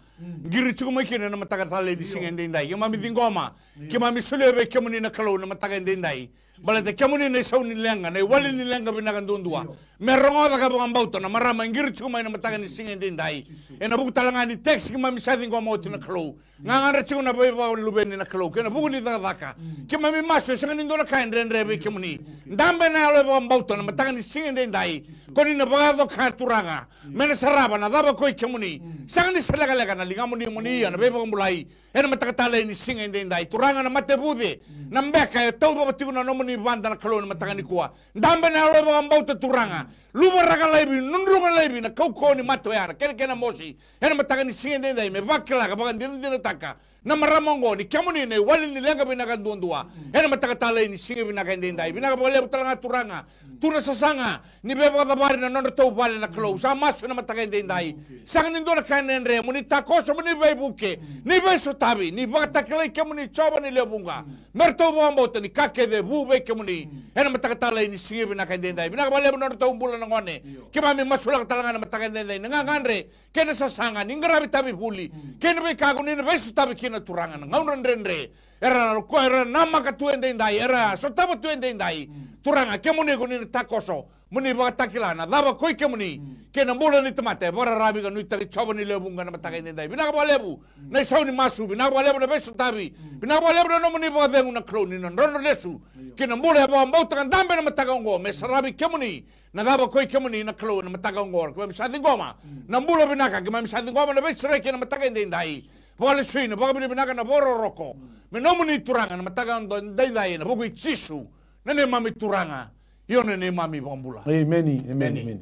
Giri cukup mungkin na matakan tali di singen dindai. Kima mi tingoma. Kima mi sulebe kemuni na kalau na matakan dindai. Balate kemuni na isaw nilenga. Na iwali nilenga binakan dundua. Merongo ka bukan bauta na marama giri cukup na matakan di singen dindai. Na buku talangan di teks kima mi sa tingoma uti na kalau. Ngangan cukup na bawa luben na kalau. Kena buku ni taka. Kima mi masuk sangan indona kain renrebe kemuni. Dambe na ole bukan bauta na matakan di singen dindai. Koni na bagado karturanga mena saraba na daba koi kemuni sangani selaga na linga muni na beba mulai ena matakatala ni singa indai turanga na matebude na mbeka tau ba tiku na nomuni banda na kalon matakani kuwa ndambe na lo ba mbauta turanga lumaraga laibi nundrunga laibi na kauko ni mato ya kena mosi ena matakani singa indai me vakela ka bagan dina taka na maramongo ni kemuni ne wali ni lenga binakan dundua ena matakatala ni singa binakan indai binaka boleh utalanga turanga tuna sasanga ni beba ka bari na nono tau bale na klo sa masu na matakan dindai sang nindo na kanen re muni takoso muni vai buke ni vai sotabi ni bata kale ke muni choba ni lebunga merto bombo ni kake de bube ke muni ena matakatala ni singi na kan dindai bina bale nono tau bulan ngone ke mami masula talanga na matakan dindai ngangandre kena sasanga ni ngarabi tabi buli kena be kago ni vai sotabi kina turanga ngaunan renre era ko era nama ka tuende dindai era sotaba tuende dindai turanga ke muni ko ni takoso muni ba takilana daba koi ke muni ke na mula ni tomate bara rabi ka nuita ki choba ni lebunga na matakai dindai bina ba lebu na sauni masu bina ba lebu na besu tabi bina ba lebu na muni ba dengu na kloni na rono lesu ke na mula ba mbauta kan dambe na matakango me sarabi ke muni na daba koi ke muni na kloni na matakango ko mi sadi ngoma na mula bina ka ke mi sadi ngoma na besu reke na matakai dindai Vale suina, baga binaka na boro roko. Me no muni turanga na mataga dindai na buku chisu. Nene mami turanga. Yo nene mami bambula. Amen.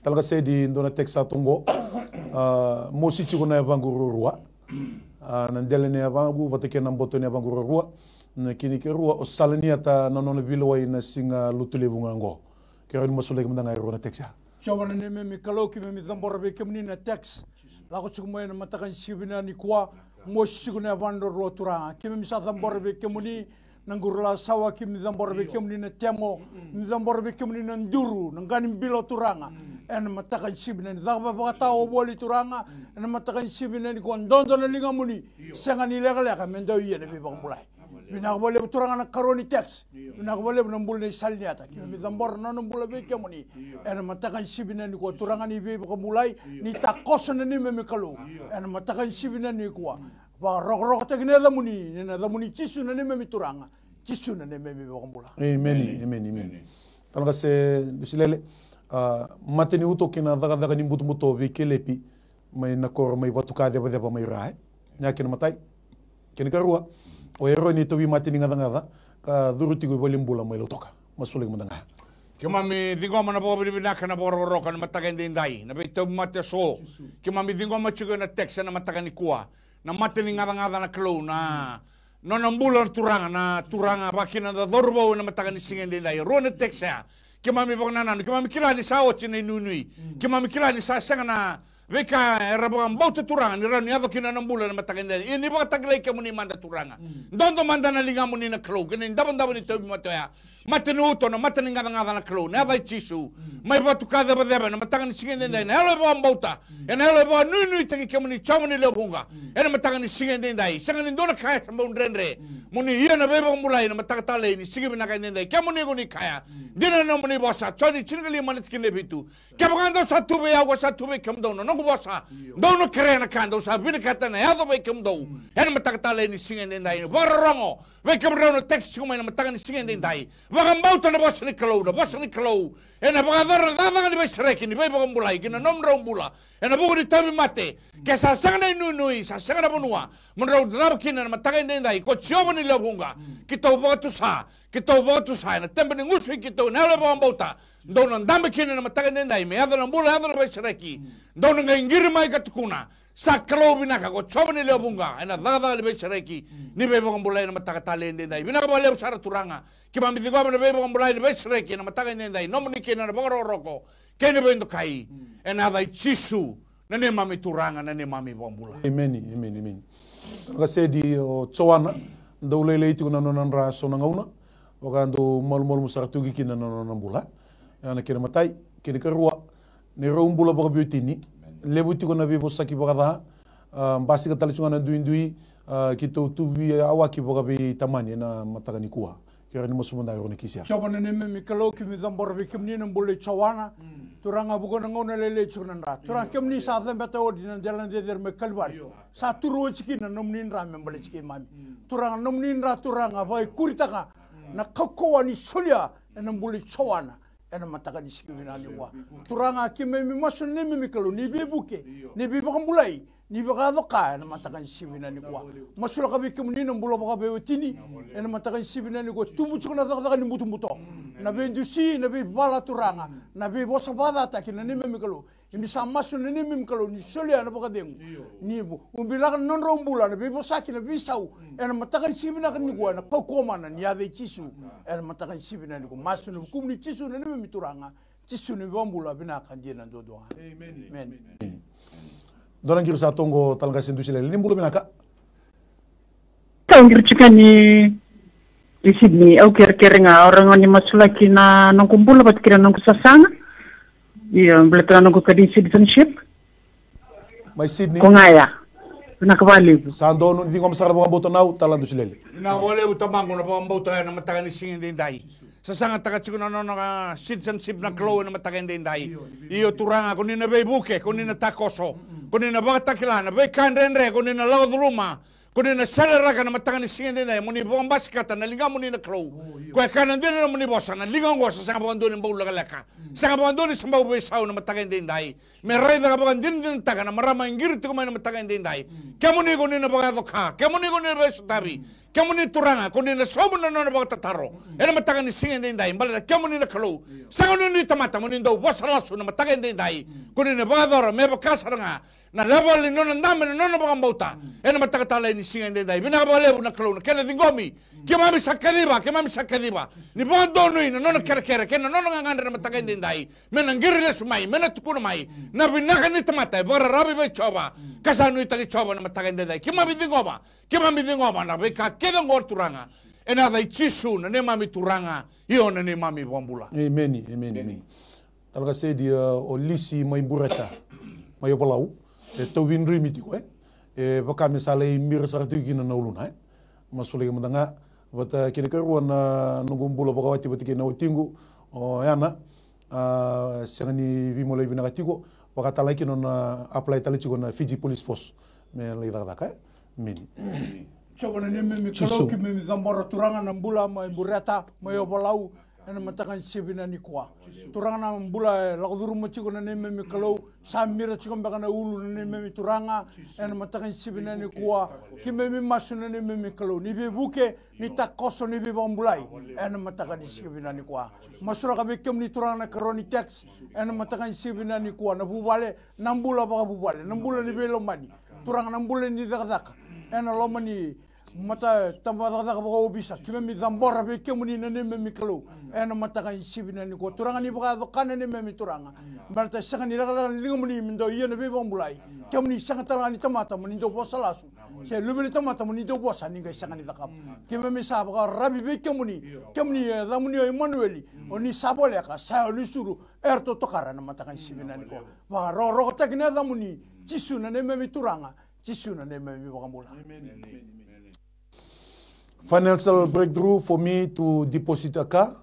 Talaga se di ndona teksa tongo. Mosi chiko na evanguru rua. Nandele ne evangu bateke na mboto ne evanguru rua. Na kini ke rua o salani ata na nona bilwa ina singa lutule bungango. Kero ni masule kumdanga rua na teksa. Chawana ne me kalau ki me tambora be kemni na tax. Lako chukuma na matakan sibina ni kwa mosi chiko na vando ro turanga. Ki me sa tambora be kemni nanggurla sawa ki me tambora be kemni na temo, me tambora be kemni na nduru, nangani bilo turanga. En matakan sibina ni dagba bata o boli turanga, en matakan sibina ni kwa ndondo na linga muni. Sanga ni lega mendo yene be bangulai. Bina boleh turanga na karoni tax. Bina boleh nambul ni salniata. Ki me tambora na nambul be kemni. En matakan sibina ni kwa turanga ni be mulai ni takos na ni me kalu. En matakan sibina ni kwa. Wa rok tekne da muni chisu na ni me turanga. Chisu na ni me bangula. Amen. Talaga se bisilele mateni uto kina daga ni muto be kelepi mai nakor mai batuka deba mai rai. Nyakin matai. Kini karua. O ero ni tobi matini ngada ka duruti go bolimbula mai lotoka. Masulig mandanga. Kima mi dingo mana bo binaka na boro roka na matakan dindai. Na beto mate so. Kima mi dingo machugo na teksa na matakan ikua. Na matini ngada na klo na nonambula turanga bakina da dorbo na matakan singen dindai. Ro na teksa. Kima mi bangana kima mi kilani sa ochi na nunui. Kima mi kilani sa sanga na Veka era bang bauta turanga ni rani ado kina nambula na matakan dindai. Ini baka taglay ka muni manda turanga. Dondo manda na linga muni na klo. Kini daban ni tobi matoya. Matinuto na mataninga na klo. Na dai chisu. Mai batu kada badeba na matakan singen dindai. Na hello bang bauta. Na hello bang nui taki ka muni chamani lebunga. Ena matakan singen dindai. Sanga ni dona kaya sambon renre. muni ia na beba mulai na matakatale ni sige bina kain dai kya muni guni kaya dina na muni bosa choni chingali manit kine bitu kya bagando satu be yago satu be kem do no bosa do no kere na kando sa bina kata na ya do be kem do en matakatale ni sige dai barongo be kem ro no text kuma na matakan sige dai bagam bauta na bosa ni kalo en bagador da ni be sreki ni beba mulai kina nom ro bula en bugu ni tabi mate ke sa sanga nui sa sanga bonua menrau drab kina na matakan dai ko chiobo ni bunga kita ubatu sa na tembe ni ngusu kita na le bauta do na ndambe kina na matakan dai me adana bula adana be sreki do na ngiri mai katukuna sa kalau binaka ko chiobo ni bunga ena dada le be sreki ni be bula na matakatale dai binaka bale usara turanga kima mi digo na be bula be sreki na matakan dai no muni kina na bogoro roko kene bendo kai ena dai chisu na ne mami turanga na ne mami bula amen kasi di tsawana do lele itu na nonan raso na ngauna wakando mal musaratu gi kina nonan bula ana kina matai kina karua ne rom bula ba biutini lebuti ko na bi bosaki ba da basi ka talisungana duindui kito tubi awaki ba bi tamani na matagani kuwa kira ni musumunda ro ni kisia chabana ne me mikalo ki mi dambor bi kimni na bule tsawana turanga bugo na ngona lele chunandra turang kimni sa zambe ta odina jalan de der me kalbari sa turo chiki na nomnin ra me bale chiki mami turanga nomnin ra turanga bai kuritaka na kakko ni solia na bule tsawana ena mataka ni sikivina ni wa turanga kime mi maso ne mi mikalo ni bebuke ni be bakambulai ni baka doka na mataka ni sikivina ni wa masula ka bi kimni na bulo baka be wetini ena mataka ni sikivina ni ko tubu chukuna daga ni mutu na be ndusi na be bala turanga na be bosa bada ta kina ni mikalo imi sa maso ni mikalo ni solia na baka dengu ni bu umbilaka non rombula na be bosa kina be sau ena mataka ni sikivina ni wa na kokoma na ni ade chisu ena mataka ni sikivina ni ko maso ni kumni chisu na ni turanga chisu ni bambula bina kandia na dodo amen dolan kir sa tongo talga sendu sile ni mbulu binaka tongir chikani di Sydney au kira-kira orang ni masula kina nang kumpul bat kira nang kusasanga iya beletra nang kukadin citizenship mai Sydney ko ngaya na kabali sa dono di ngom sarabo boto nau talandu sile na wale utamango na boto na matagani singin dai sa sanga taga chikuna no na citizenship na klo na matagani dai iyo turanga ko ni na bebuke ko ni na takoso ko ni na bagatakila na be kanrenre ko ni na laudruma ko ni na salera ka na matagani singin dai mo ni bombas kata na linga mo ni na klo ko kanan din na mo ni bosa na linga ngo sa sanga bondo ni bawla kalaka sanga bondo ni sambaw be saw na matagani dai me rai daga bagan din taga na marama ingir to ko na matagani dai kamo ni ko ni na bagadoka kamo ni ko ni be sutabi kamo ni turanga ko ni na somo na no bagataro ena matagani singin dai bala kamo ni na klo sanga ni tamata mo ni do wasala su na matagani dai ko ni na bagadoro me bakasaranga na level ni no ndame no bagambauta ena matagatala ni singin dai bina bale na klo na kena dingomi kemami sakadiba ni bondo ni no kere kena no ngandre na matagani dai mena ngirle sumai mena tukuna mai na binaka ni tamata bara rabi be choba kasanu itagi choba na matagani dai kemami dingoba na be ka kedo ngor turanga ena dai chisu na ne mami turanga io na ne mami bombula amen talga se di o lisi mai bureta mai obalau e to win rimiti ko e baka misale mir sartu kina na uluna masule ke mudanga bata kini karuan nungum bulo baka wati bati kina utingu o yana sengani vimole bina katiko baka talai kina na apply tali chiko na Fiji Police Force me lai daka mini coba na neme kalau ki me zambara turanga na mbula mai bureta mai obalau ena matakan sibina ni kwa turanga na mbula lagduru machiko na neme kalau samira chiko mbaka na ulu na neme turanga ena matakan sibina ni kwa ki me masu na neme kalau ni bebuke ni takoso ni be bombulai ena matakan sibina ni kwa masura ka bekem ni turanga na karoni tax ena matakan sibina ni kwa na bubale na mbula baka bubale na mbula ni be lomani turanga na mbula ni daka ena lomani mata tamba daga bago bisa kime mi zambora be kemuni na neme mi kalo ena mata kan sibina ni ko turanga ni baga do kan neme mi turanga barta sanga ni daga lingumuni min do yene be bombulai kemuni sanga tala ni tamata mun do bosalasu se lubeli tamata mun do bosa ni ga sanga ni daga kime mi sa baga rabi be kemuni da muni Emmanueli oni sabole ka sa ni suru erto tokara na mata kan sibina ni ko ba ro takina da muni chisu na neme mi turanga chisu na neme mi baga mbula financial breakthrough for me to deposit a car.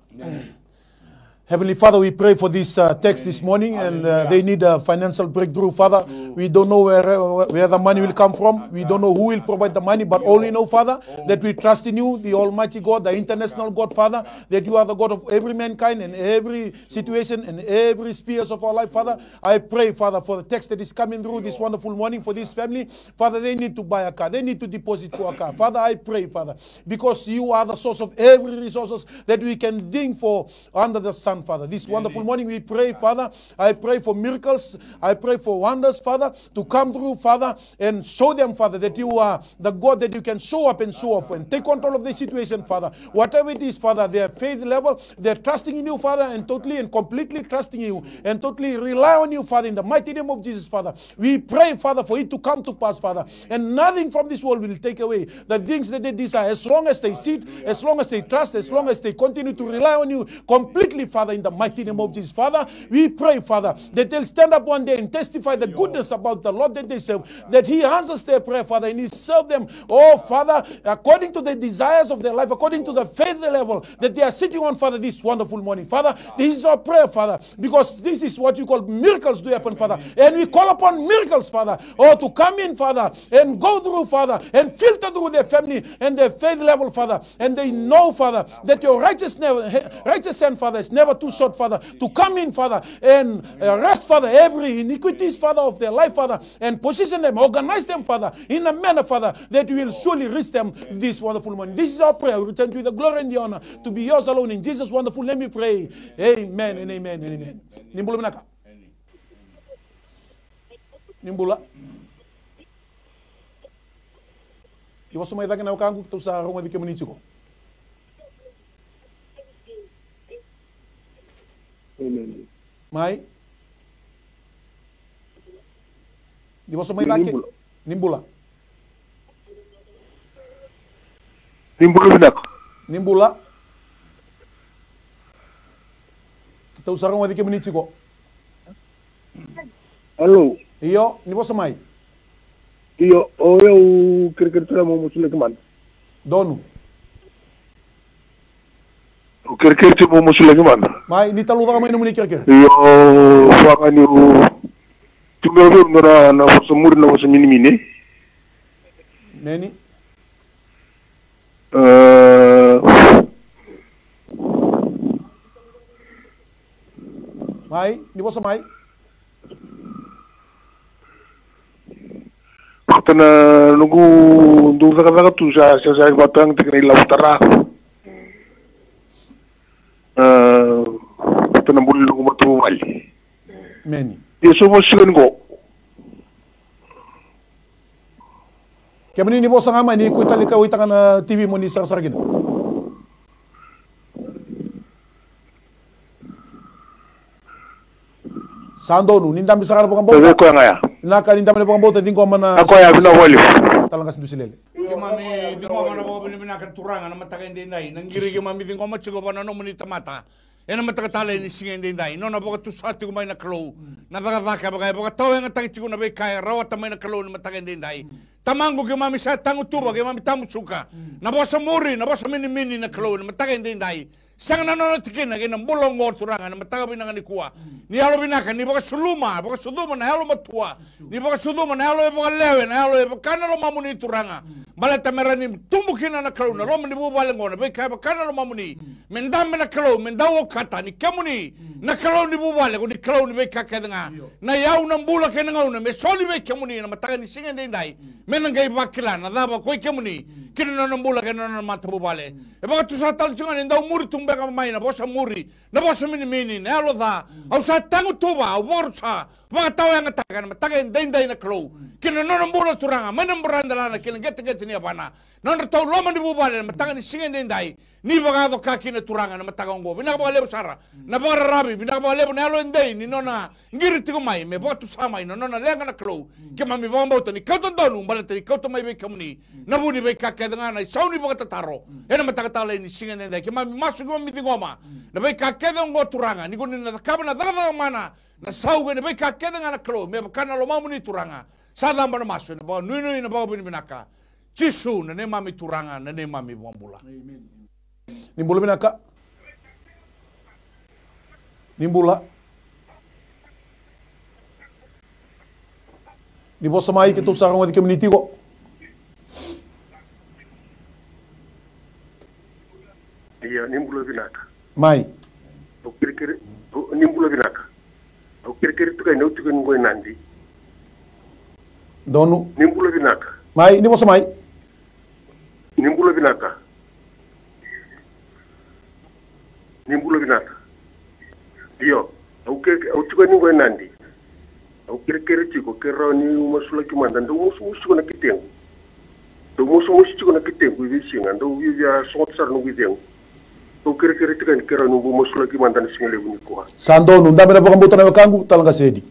Heavenly Father, we pray for this text this morning, and they need a financial breakthrough, Father. We don't know where the money will come from. We don't know who will provide the money, but all we know, Father, that we trust in you, the Almighty God, the international God, Father, that you are the God of every mankind and every situation and every spheres of our life, Father. I pray, Father, for the text that is coming through this wonderful morning for this family. Father, they need to buy a car. They need to deposit for a car. Father, I pray, Father, because you are the source of every resources that we can dig for under the sun, Father. This wonderful morning we pray, Father. I pray for miracles. I pray for wonders, Father, to come through, Father, and show them, Father, that you are the God that you can show up and show off and take control of the situation, Father. Whatever it is, Father, their faith level, they're trusting in you, Father, and totally and completely trusting you and totally rely on you, Father, in the mighty name of Jesus, Father. We pray, Father, for it to come to pass, Father, and nothing from this world will take away the things that they desire, as long as they sit, as long as they trust, as long as they continue to rely on you completely, Father, in the mighty name of Jesus, Father. We pray, Father, that they'll stand up one day and testify the goodness about the Lord that they serve, that He answers their prayer, Father, and He serves them, oh, Father, according to the desires of their life, according to the faith level that they are sitting on, Father, this wonderful morning. Father, this is our prayer, Father, because this is what you call miracles to happen, Father, and we call upon miracles, Father, oh, to come in, Father, and go through, Father, and filter through their family and their faith level, Father, and they know, Father, that your righteous hand, Father, is never too short, Father, to come in, Father, and arrest, Father, every iniquities, Father, of their life, Father, and position them, organize them, Father, in a manner, Father, that you will surely reach them this wonderful morning. This is our prayer. We return to you the glory and the honor to be yours alone. In Jesus' wonderful name we pray. Amen and amen and amen. Nimbula minaka. Nimbula. Iwa sumay dagi na wakangu to sa runga di kemuniti ko. Amen. Mai. Iwa sumay dagi. Nimbula. Nimbula minaka. Nimbula. Kita usah runga di kemuniti ko. Halo. Iyo, ni bosa mai. Iyo, eu kira-kira mau musuh lagi mana? Donu. Kira-kira mau musuh lagi mana? Mai, ni talu ka mai no muni kira-kira. Iyo, wangan yo. Cuma yo na semur na semini-mini. Neni. Mai, ni bosa mai. Tana nunggu daga tu sa batang teknik lautara. Tana buli nunggu matu wali. Meni. Dia semua silen go. Kemani ni bosa ngama ni kuita lika wita kana TV mo ni sar gina. Sandonu nindam bisa kana pangambau. Ko ngaya. Naka nindam na pangambau tading ko mana. Ako ya bina wali. Talangas dusilele. Mami dingo mana ko binibinakan turangan na matakan din dai nanggiri ke mami dingo machugo pa no munita mata ena matakatala ni singen din dai no na boka tu sati ko may na klo na vaka bagay boka taw nga tangi chigo na be kaya rawat may na klo na matakan din dai tamango ke mami sa tangu tuba ke mami tamu suka na bosa muri na bosa mini na klo na matakan din dai sang na no tikin na kinang bulong ngor turangan na mataga binangan ni kuwa ni halo binakan ni boka suduma na halo matua ni boka suduma na halo boka lewe na halo boka na lo mamuni turanga balata merani tumbukin na kalau na lo mani bubale ngona be kaya boka na lo mamuni mendam na kalau mendawo kata ni kamuni na kalau ni bubale ko ni kalau ni be kaka nga na yaw na bula ke nga una me soli be kamuni na mataga ni singen din dai menangay bakila na daba ko kamuni kina na bula ke na mata bubale e boka tu sa tal chungan ndaw muri beka mai na bosa muri na bosa mini na alo da au sa tangu tuba au borsa baka tawa yang ngatakan mataga dai na klo kina no mbula turanga manam brandala na kina get ni apana no tau loma di bubale mataga ni singen dai ni baka do kaki na turanga na mataga ngo bina baka lebo sara na baka rabi bina baka lebo na alo dai ni nona ngiri tigo mai me botu sama no nona lenga na klo ke mami bombo ni kauton donu balate ni kauton mai be kamuni na buni be kaka dengan na sauni baka tataro ena mataga tala ni singen dai ke mami masuk miti ngoma na be kakeda ngo turanga ni kunin na kabana daga mana na sauga na be kakeda ngana klo me kana lo mamuni turanga sada mana masu na ba nui na ba bin binaka Cisu na ne mami turanga na ne mami bambula. Nimbula binaka. Nimbula. Di bosa mai kita usarang wadi community ko. Iya, nimbula binaka. Mai. O kiri nimbula binaka. O kiri tu kai no tu kan ngoi nandi. Donu. Nimbula binaka. Mai, ni bosa mai. Nimbula binaka. Nimbula binaka. Iyo, au tu kan ngoi nandi. Au kiri chiko kera ni masula kimanda ndo musu na kitengu. Ndo musu chiko na kitengu ibi singa ndo ibi ya sotsar no kitengu. Au kiri tu kan kera ni masula kimanda ni singa lebu ni kwa. Sandonu ndamena bakambuta na wakangu talanga sedi.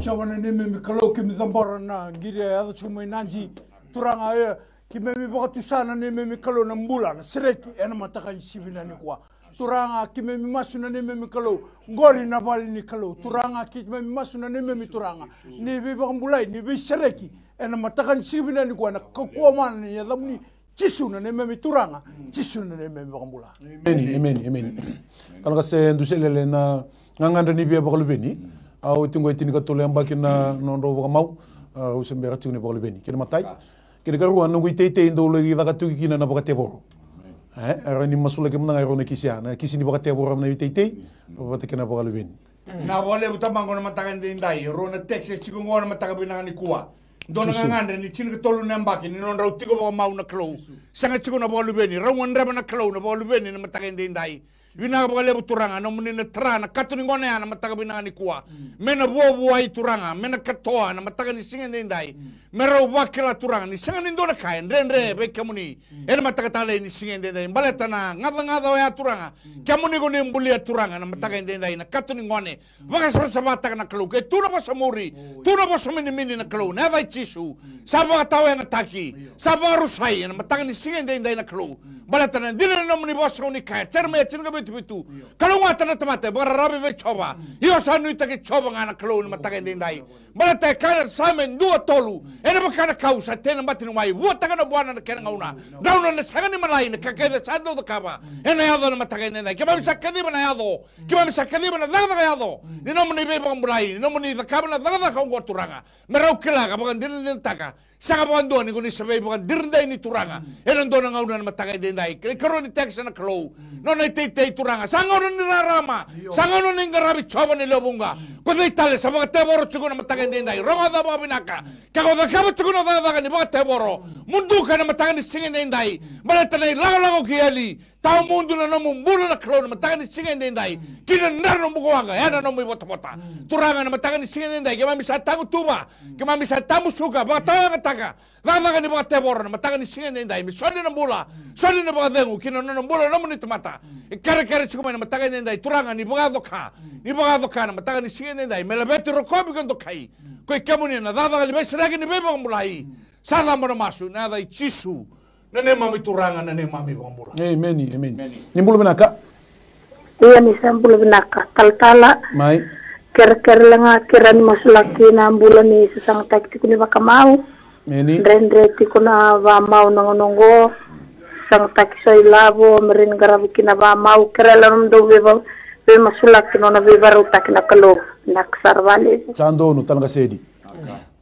Chawana ne me kalau kimi zambora na ngiri ya chumwe nanji turanga ya kimi me baka tusana ne me kalau na mbula na sereti ena mataka shibina ni kwa. Turanga kime mi masuna ne me kalau ngori na bali ni kalau turanga kime mi masuna ne me turanga ni be bambulai ni be sereki ena matakan sibina ni kwa na kokoma ni ya lamni cisuna ne me turanga cisuna ne me bambula amen kalau se ndusele na nganganda ni be bakalo beni au tingo itini ka tole ambaki na nondo bakamau usembera tuni bakalo beni kina matai kina garuan nungu itete ndolo gi daga tuki kina na bakateboro ni masula ke mnanga rona kisia na kisi ni bakate bora na itete bata kena bakalo ben na wale butamang na matakan din dai rona Texas chiku ngona mataka binanga ni kuwa dona ngandre ni chin ke tolu nambaki ni non rauti ko mau na klo sanga chiku na bakalo ben rawan rama na klo na bakalo ben na matakan din dai bina bakale buturanga no munina trana katuni ngona na mataka binanga ni kuwa mena bobo ai turanga mena katoa na mataka ni singen din dai mera wakila turanga ni sanga ni dona kai ndre be kamuni ena mataka tale ni singen din dai baletana ngada ya turanga kamuni ko ni mbulia turanga na mataka din dai na katuni ngone waka sorsa mataka na klo ke tuna bosa muri tuna bosa mini na klo na dai chisu saba tawe ngataki saba rusai na mataka ni singen din dai na klo baletana dinna no muni bosa ni kai terme chinga bitu kalau ngata na tamate bararabi ve choba iyo sanu itake choba ngana kalau ni mataka din dai balate kana samen dua tolu ena bakana kausa tena matinu mai wota kana buana na kena ngauna dauna na sagani malai na kakeda sando da kaba ena yado na mataka din dai kema sakadi bana yado kema sakadi bana daga yado ni no muni be bambulai ni no muni da kaba na daga ka ngoturanga merau kila ka bagan din taka sanga bondo ni kuni sabai bagan dirndai ni turanga ena dona ngauna na mataka din dai karo ni teksa na kalau no na tei turanga sangono ni rarama sangono ni ngarabi choba ni lobunga ko dei tale sabaga teboro chugo na mataga ndai roga da babinaka kago da kaba chugo na daga ni baga teboro mundu kana mataga ni singe ndai baleta nei lago kiali tau mundu na no mumbulu na klo na mataga ni singe ndai kina ndarno mbugoanga yana no mibota turanga na mataga ni singe ndai kema misa tangu tuba kema misa tamu suka baga taga daga ni baga teboro na mataga ni singe ndai mi soli na mbula soli na baga dengu kina no mbula no munit mata kare chukuma na mataga ndai turanga ni bogado ka na mataga ni singe ndai melabeti rokobi gondo kai koi kamuni na dada gali besi lagi ni beba mulai sada mo na masu na dai chisu na ne mami turanga na ne mami bambula amen ni mbulu benaka iya ni sambulu benaka kaltala mai ker langa kirani masulaki na mbula ni sesang tak tikuni bakamau meni rendre tikuna va mau nongonongo sang takisoi labo merin garabi kina ba mau kerela ndo beba be masulak nona be baru takina kalo nak sarvale chando no talanga sedi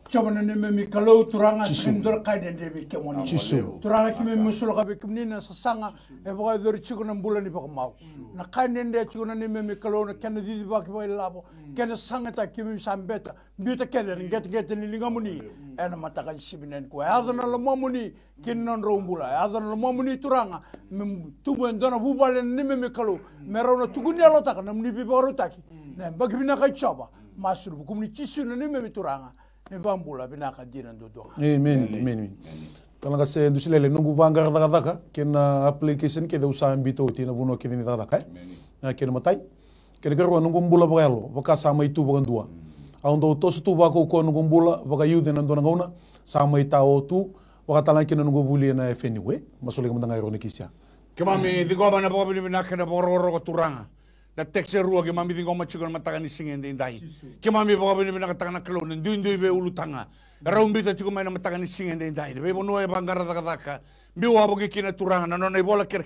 Chabana ne me kalau turanga sindor kaide de be kemoni Chisu. turanga kimi musulaka be kimni na sasanga e boga dor chikuna mbulani ba mau na kaide de chikuna ne me kalau na ken di ba ki boy labo ken sanga ta kimi sambeta biuta keder get ni lingamuni ena mataka sibinen ko adana lo mamuni kinnon rombula adana lo mamuni turanga tubu ndona bubale ne me kalau merona tuguni alota kana mni bi boru taki ne bagibina kai chaba masuru kumni chisu ne me turanga ne bambula binaka dina dodo amen talanga se dusilele nungu bangar daga kena application ke da usaha bito tina buno ke ni daga na kena matai kena garwa nungu mbula bagalo baka sama itu bagan dua aundo to su ba ko nungu mbula baka yude nan dona ngona sama itao tu baka talanga kena nungu buli na feniwe masole ke mandanga irone kisia kema me digo bana bobi binaka na bororo ko turanga da tekse rua ke mami dingo machiko matakan ni singen de indai ke mami baka bini bina katakan naklo ne ndui be ulutanga raumbita chiko mai na matakan ni singen de indai be bono e bangara daka biwa bogi kina turanga na nona bola kere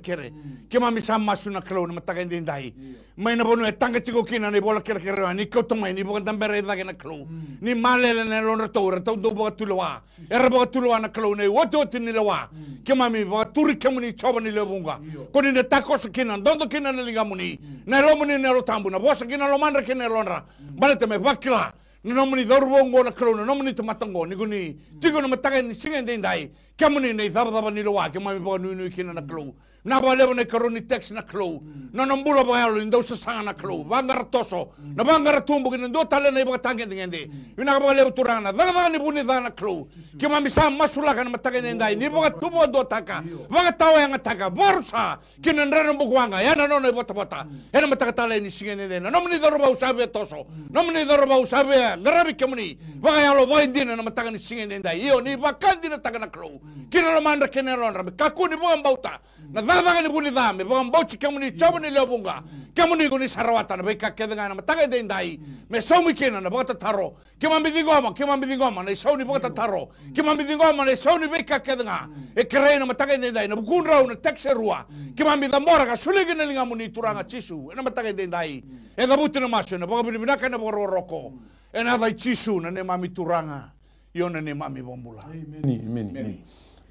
ke mami sama suna klo na matakan de indai mai na bono e tanga chiko kina ne bola kere ni ko tomai ni boka tambere da na klo ni malele ne lona tora tau do boka tulwa era boka tulwa na klo ne woto ni lawa ke mami boka turi kemuni choba ni lebunga ko ni takos kina dondo kina na lingamuni na lomuni ne lo tambu na bosa kina lo mandra kina lonra balete me vakila nomuni dorwongo na klo nomuni tomatongo ni guni tigo na matakan ni singen de indai kemuni ne daba ni lawa ke mami boka nui kina na klo na ba levo ne karoni text na klo na nombula ba yalo ndo sanga na klo bangara toso na bangara tumbu kina ndo tale na iba tangen ngende ina ba levo turana daga ni buni da na klo ke mami sa masula kan matakan ndai ni ba tubo do taka ba tawa yang taka borsa kina ndara mbukwanga ya na no bota ena matakatale ni singen de na nomni dorba usabe toso nomni dorba usabe garabi kemuni ba yalo ba indina na matakan ni singen ndai io ni ba kandi na taka na klo kina lo mandra kina lo ndra kakuni bo ambauta na daga ni buni dame ba ambauchi kemuni chabo ni lebunga kemuni guni sarawata na beka kedanga na matakan de ndai me somi kina na bota taro kemambi dingoma na soni bota taro kemambi dingoma na soni beka kedanga e kreina matakan de ndai na bukunra na texerua kemambi dambora ka suligi na lingamuni turanga chisu na matakan de ndai e da buti na maso na ba binaka na boroko e na dai chisu na ne mami turanga io na ne mami bombula amen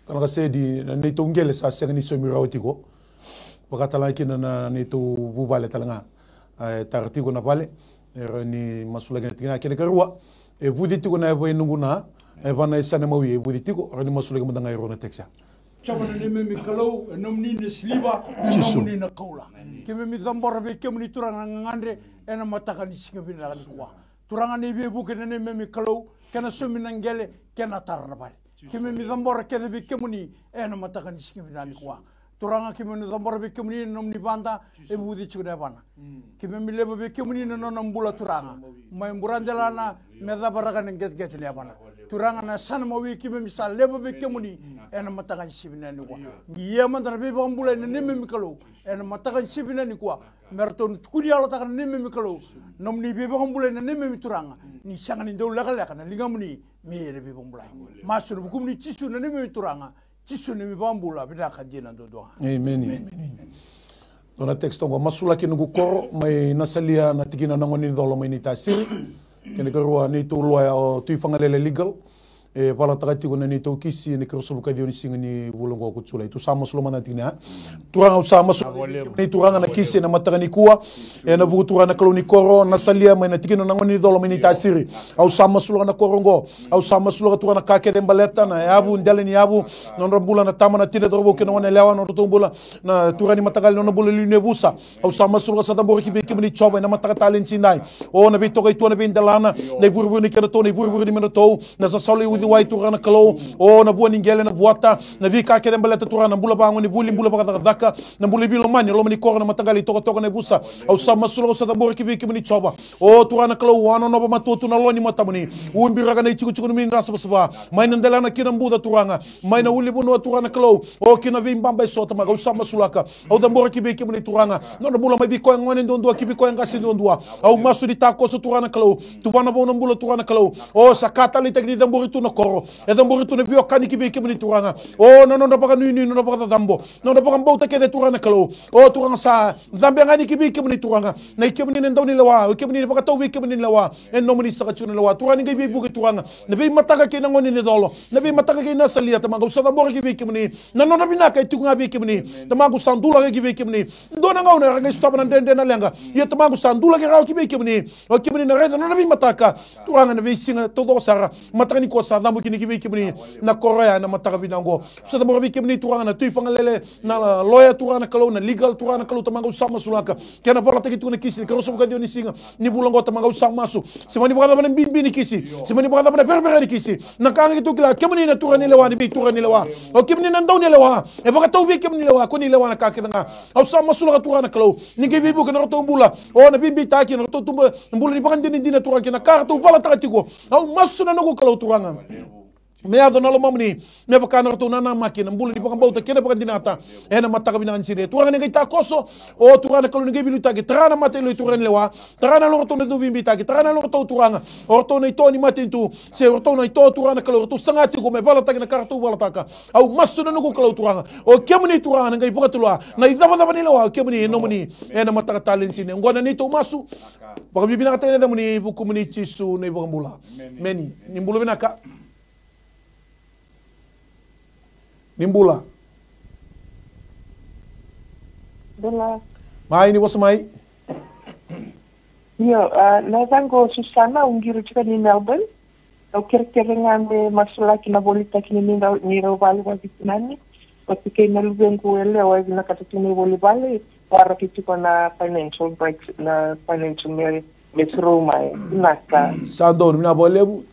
talaga sedi nei tongele sa sengni somirauti-ko pakatala kina na nei to bubale talanga tartiko na pale ni masulagi tina kene karua e buditiko na e nunguna e bana sana mawi e buditiko ni masulagi mudanga iro na teksa chamana ne me kalau nomni ne sliba nomni na kaula ke me dambora be ke muni turanga ngande ena matakan singa bina kan kwa turanga ne be buke ne me kalau kana somina ngele kana tarna bale ke me dambora ke be ke muni ena matakan singa bina kwa turanga ke me dambora be ke muni nomni banda e budi chuna bana ke me lebo be ke muni no nambula turanga mai mburandelana me dabaraga nget ne bana turanga na sana mawi ke me misal lebo be ke muni ena matakan sibina ni kwa ngiya mandana be bambula ne me mikalo ena matakan sibina ni kwa merton kuni ala takan ne me mikalo nomni be bambula ne me mituranga ni sangani do lakala kana lingamuni me be bambula masur bukum ni cisu ne me mituranga cisu ne me bambula bida ka jena do do amen dona texto ngo masula ki nugu koro mai nasalia na tikina nangoni dolo mai ni tasiri kene karua ni to loya o tuifangalele legal e pala takati kuna ni to kisi ni kerso buka dio ni singa ni bulongo ko tsula itu sama solo mana tina turanga usama ni turanga na kisi na mataka ni kuwa e na buku turanga kalau ni koro na salia mai na tikino nangoni dolo mai ni tasiri au sama solo na korongo au sama solo turanga kake de baleta na yabu ndale ni yabu non rabula na tama na tine drobo kino wana lewa no to bula na turani matagal no bula line busa au sama solo sa tambori ki be ki ni choba na mataka talen sinai o na be to kai to na be ndalana na burbu ni kana to na burbu ni mena to na sa solo wai turana kalau o na buani ngele na buata na vika ke dembaleta turana bula bango ni buli bula baka daka na buli bilo mani lo mani korna matangali toko na busa au sama sulo sa tambor ki biki mani choba o turana kalau wano no ba matutu na lo ni matamuni umbi raga na chiku chiku ni rasa basba mai ndela na kina mbuda turanga mai na uli bunu turana kalau o kina vimbamba sota maga au sama sulaka au tambor ki biki mani turanga no na bula mai biko ngone ndondo ki biko ngasi ndondo au masu di tako so turana kalau tu bana bona bula turana kalau o sakata li tekni tambor tu koro eta mboritu ne bio kani ki be ke mani turanga o no baka nuni no baka dambo no baka mbauta ke de turanga kalo o turanga sa zambe ngani ki be ke mani turanga na ke mani ndau ni lawa ke mani baka tawi ke mani lawa en no mani saka chuna lawa turani ngai be buke turanga ne be mataka ke ngoni ni dolo ne be mataka ke na salia tama go sa mbor ki be ke mani na no bina ka tunga be ke mani tama go sandula ke be ke mani ndo na ngau na ngai stop na ndende na lenga ye tama go sandula ke ra ki be ke mani o ke mani na reda no be mataka turanga ne be singa todo sara mataka ni ko sa dambo kini kibi kibni na Korea na mataka binango sa tamo kibi kibni turanga na tuifangalele na lawyer turanga kalau na legal turanga kalau tamango sama sulaka kena pala taki tuna kisi kalau so buka dio ni singa ni bulango tamango sama masu semani buka na bimbi ni kisi semani buka na berbere ni kisi na kanga gitu kila kibni na turanga ni lewa ni bi turanga ni lewa o kibni na ndau ni lewa e buka tau bi kibni lewa ko ni lewa na kakena au sama sulaka turanga kalau ni kibi buka na to bula o na bimbi taki na to tumba bula ni buka dini turanga na kartu pala taki ko au masu na no kalau turanga me ado na lo mamni me bakana to na makina mbulu di bakam bauta kena bakan dinata ena mataka binan sire turana ngai ta koso o turana kalau ngai bilu tagi trana mate lo turana lewa trana lo to na do bimbi tagi trana lo to turanga orto na to ni mate tu se orto na to turana kalau to sangati ko me bala tagi na kartu bala taka au masu na ko kalau turanga o kemni turana ngai bakatulwa na idaba daba ni lewa kemni no muni ena mataka talin sine ngona ni to masu bakam bibina kata ena muni buku muni cisu nei bakam bula meni ni mbulu binaka Nimbula. Bula. Mai ni bosa mai. Yo, nazango Susana ungiru chika ni Melbourne. Au kira-kira me masula kina bolita kini ni rawali wa vitinani. Wati kei na lubengu ele wa vina katatuni wali bali. Wara kitiko na financial breaks na financial mesro mai. Naka. Sando mina bolebu.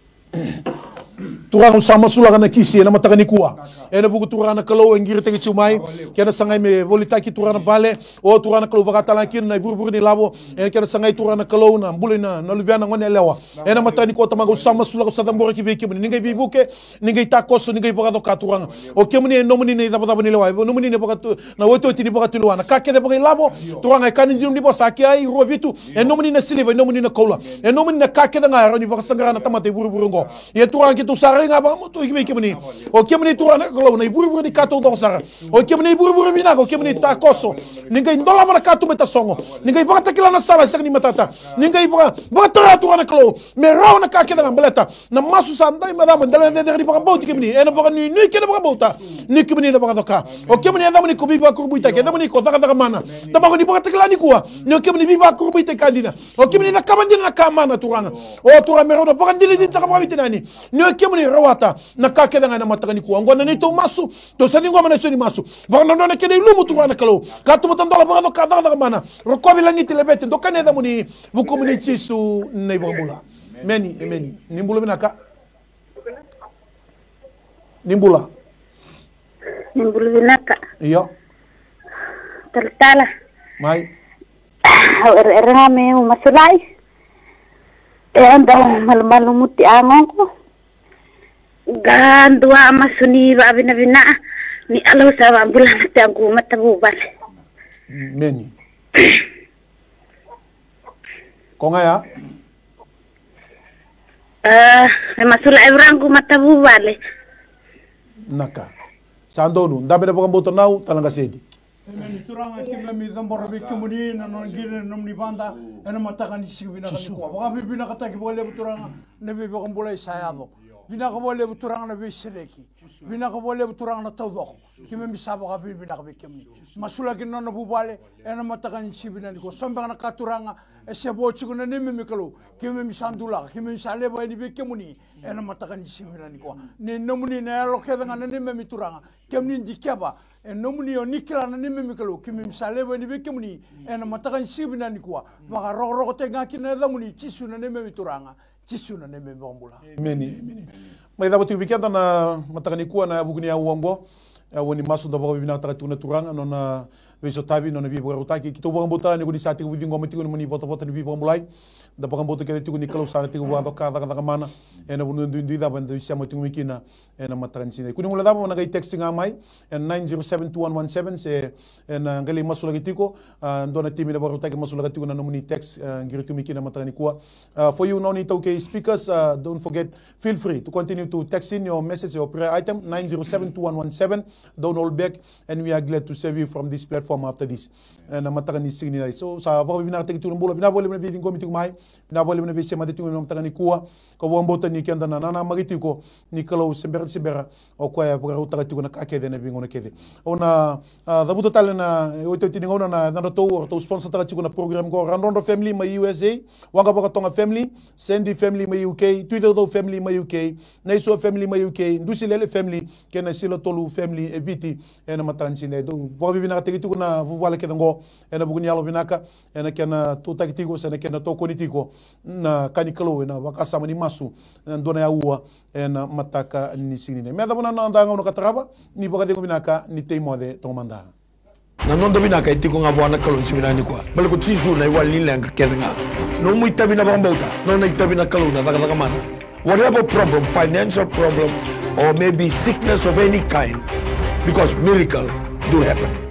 Turang sama sula kana kisi na mataka ni kuwa ena buku turana kalau ngir tegi chumai kena sangai me volita ki turana bale o turana kalau bakata lakin na buru ni labo ena kena sangai turana kalau na bulina na lubiana ngone lewa ena matani ko tamago sama sula ko sadam boraki be ki ningai bibuke ningai takoso ningai bakato katuranga o kemuni no muni ni daba ni lewa no muni ni bakatu na woto tini bakatu luana ka kede bakai labo turanga kan ni bosa ki ai rovitu no muni na siliva no muni na kola no muni na ka kede ngara ni bakasangara na tamate buru ngo ye turanga tu sare nga ba mo to ibe kemuni o kemuni turana kalau na buru di kato do sara o kemuni buru bina ko kemuni ta koso ningai ndola mara kato meta songo ningai bakata kila na sala sani matata ningai bakata turana kalau me raw na ka keda ngambaleta na masu sandai madam ndala de di bakam bauti kemuni ena bakam ni keda bakam bauta ni kemuni na bakam doka o kemuni anda muni ko biba kurbuita keda muni ko zaka mana tabako ni bakata kila ni kuwa ni kemuni biba kurbuita kandina o kemuni na kamandina na kamana turanga o turanga me raw na bakandili di takabawitinani ni kemuni rawata na ka keda ngana mataka ni kuwa ngona ni to masu to sani ngoma na soni masu bakam ndo na keda lumu turana kalau katu mutandola bakam doka zaka mana rokobi langi tilebete ndo kaneda muni bukomuni chisu nei bambula meni nimbula binaka nimbula binaka iyo tertala mai rame masulai anda mal muti angongko gandua masuni babina bina ni alo sawa bulan tangu matabu bal meni konga ya masula evrangu matabu bale naka sandonu ndabe bakam boto nau talanga sedi Emeni turanga kimemi dambora be kimuni na non gire nomni banda ena mataka ni sibina ka kwa baka bibina kata ki bole turanga nebe be kombula isayado bina ka bole turanga na be sereki bina ka bole turanga na tawdo kimemi sabo ka bibina ka be kimni masula ki non bubale ena mataka ni sibina ni ko somba na katuranga ese bochi ko na neme mikalo kimemi sandula kimemi salebo ni be kimuni ena mataka ni sibina ni ko ne nomuni na lo kedanga na neme mi turanga kimni dikeba nomuni o nikila na nime mikalo kimi misalewa ni beke muni ena matakan sibina ni kwa maka roko te ngaki na da muni chisu na nime mituranga chisu na nime mbambula meni mai da botu bikenda na matakan ni kwa na buguni ya uongo woni masu da bako bina taka tuna turanga nona beso tabi nona bi bako taki kito bako botala ni ko disati ko vidingo mati ko muni foto ni bi bako mulai da bako botu kele tiku ni kalau sara tiku wa doka da mana ena bunu ndi da ban bisa mati mikina ena matakan sine kuni ngula da bona gai texting amai en 9072117 se ena ngali masu lagi tiko ndona timi da bako taki masu lagi tiko na muni text ngiritu mikina matakan kwa for you no need to okay speakers don't forget feel free to continue to text in your message or prayer item 9072117 don't hold back and we are glad to serve you from this platform after this and matakan ni sing ni so sa bako bina taki tu bola bina boleh bina bingo mitu mai bina boleh bina bisa mati tu matakan ni kuwa ko wambota ni kenda na nana magiti ko ni kalau sembera o ko ya baka utaka tu na kakede na bingo na kede ona da buto tale na oito tini ngona na to sponsor taka tu na program go Randondo family ma USA wanga baka tonga family Sandy family ma UK Twitter do family ma UK Naiso family ma UK Ndusilele family kena silo tolu family ebiti ena matansine do bo bibina tegi tu na wala keda ngo ena buguni yalo binaka ena kena tu takitiko sena kena to konitiko na kanikalo na wakasa mani masu ndona ya uwa ena mataka ni sinine meda bona nanda ngono katraba ni boka de binaka ni teimode to manda na non dobina ka itiko nga bwana kalo simina ni kwa bale ko tisu na wal ni lenga kedenga no mu itabina bambauta no na itabina kalo na daga mana whatever problem financial problem or maybe sickness of any kind, because miracle do happen.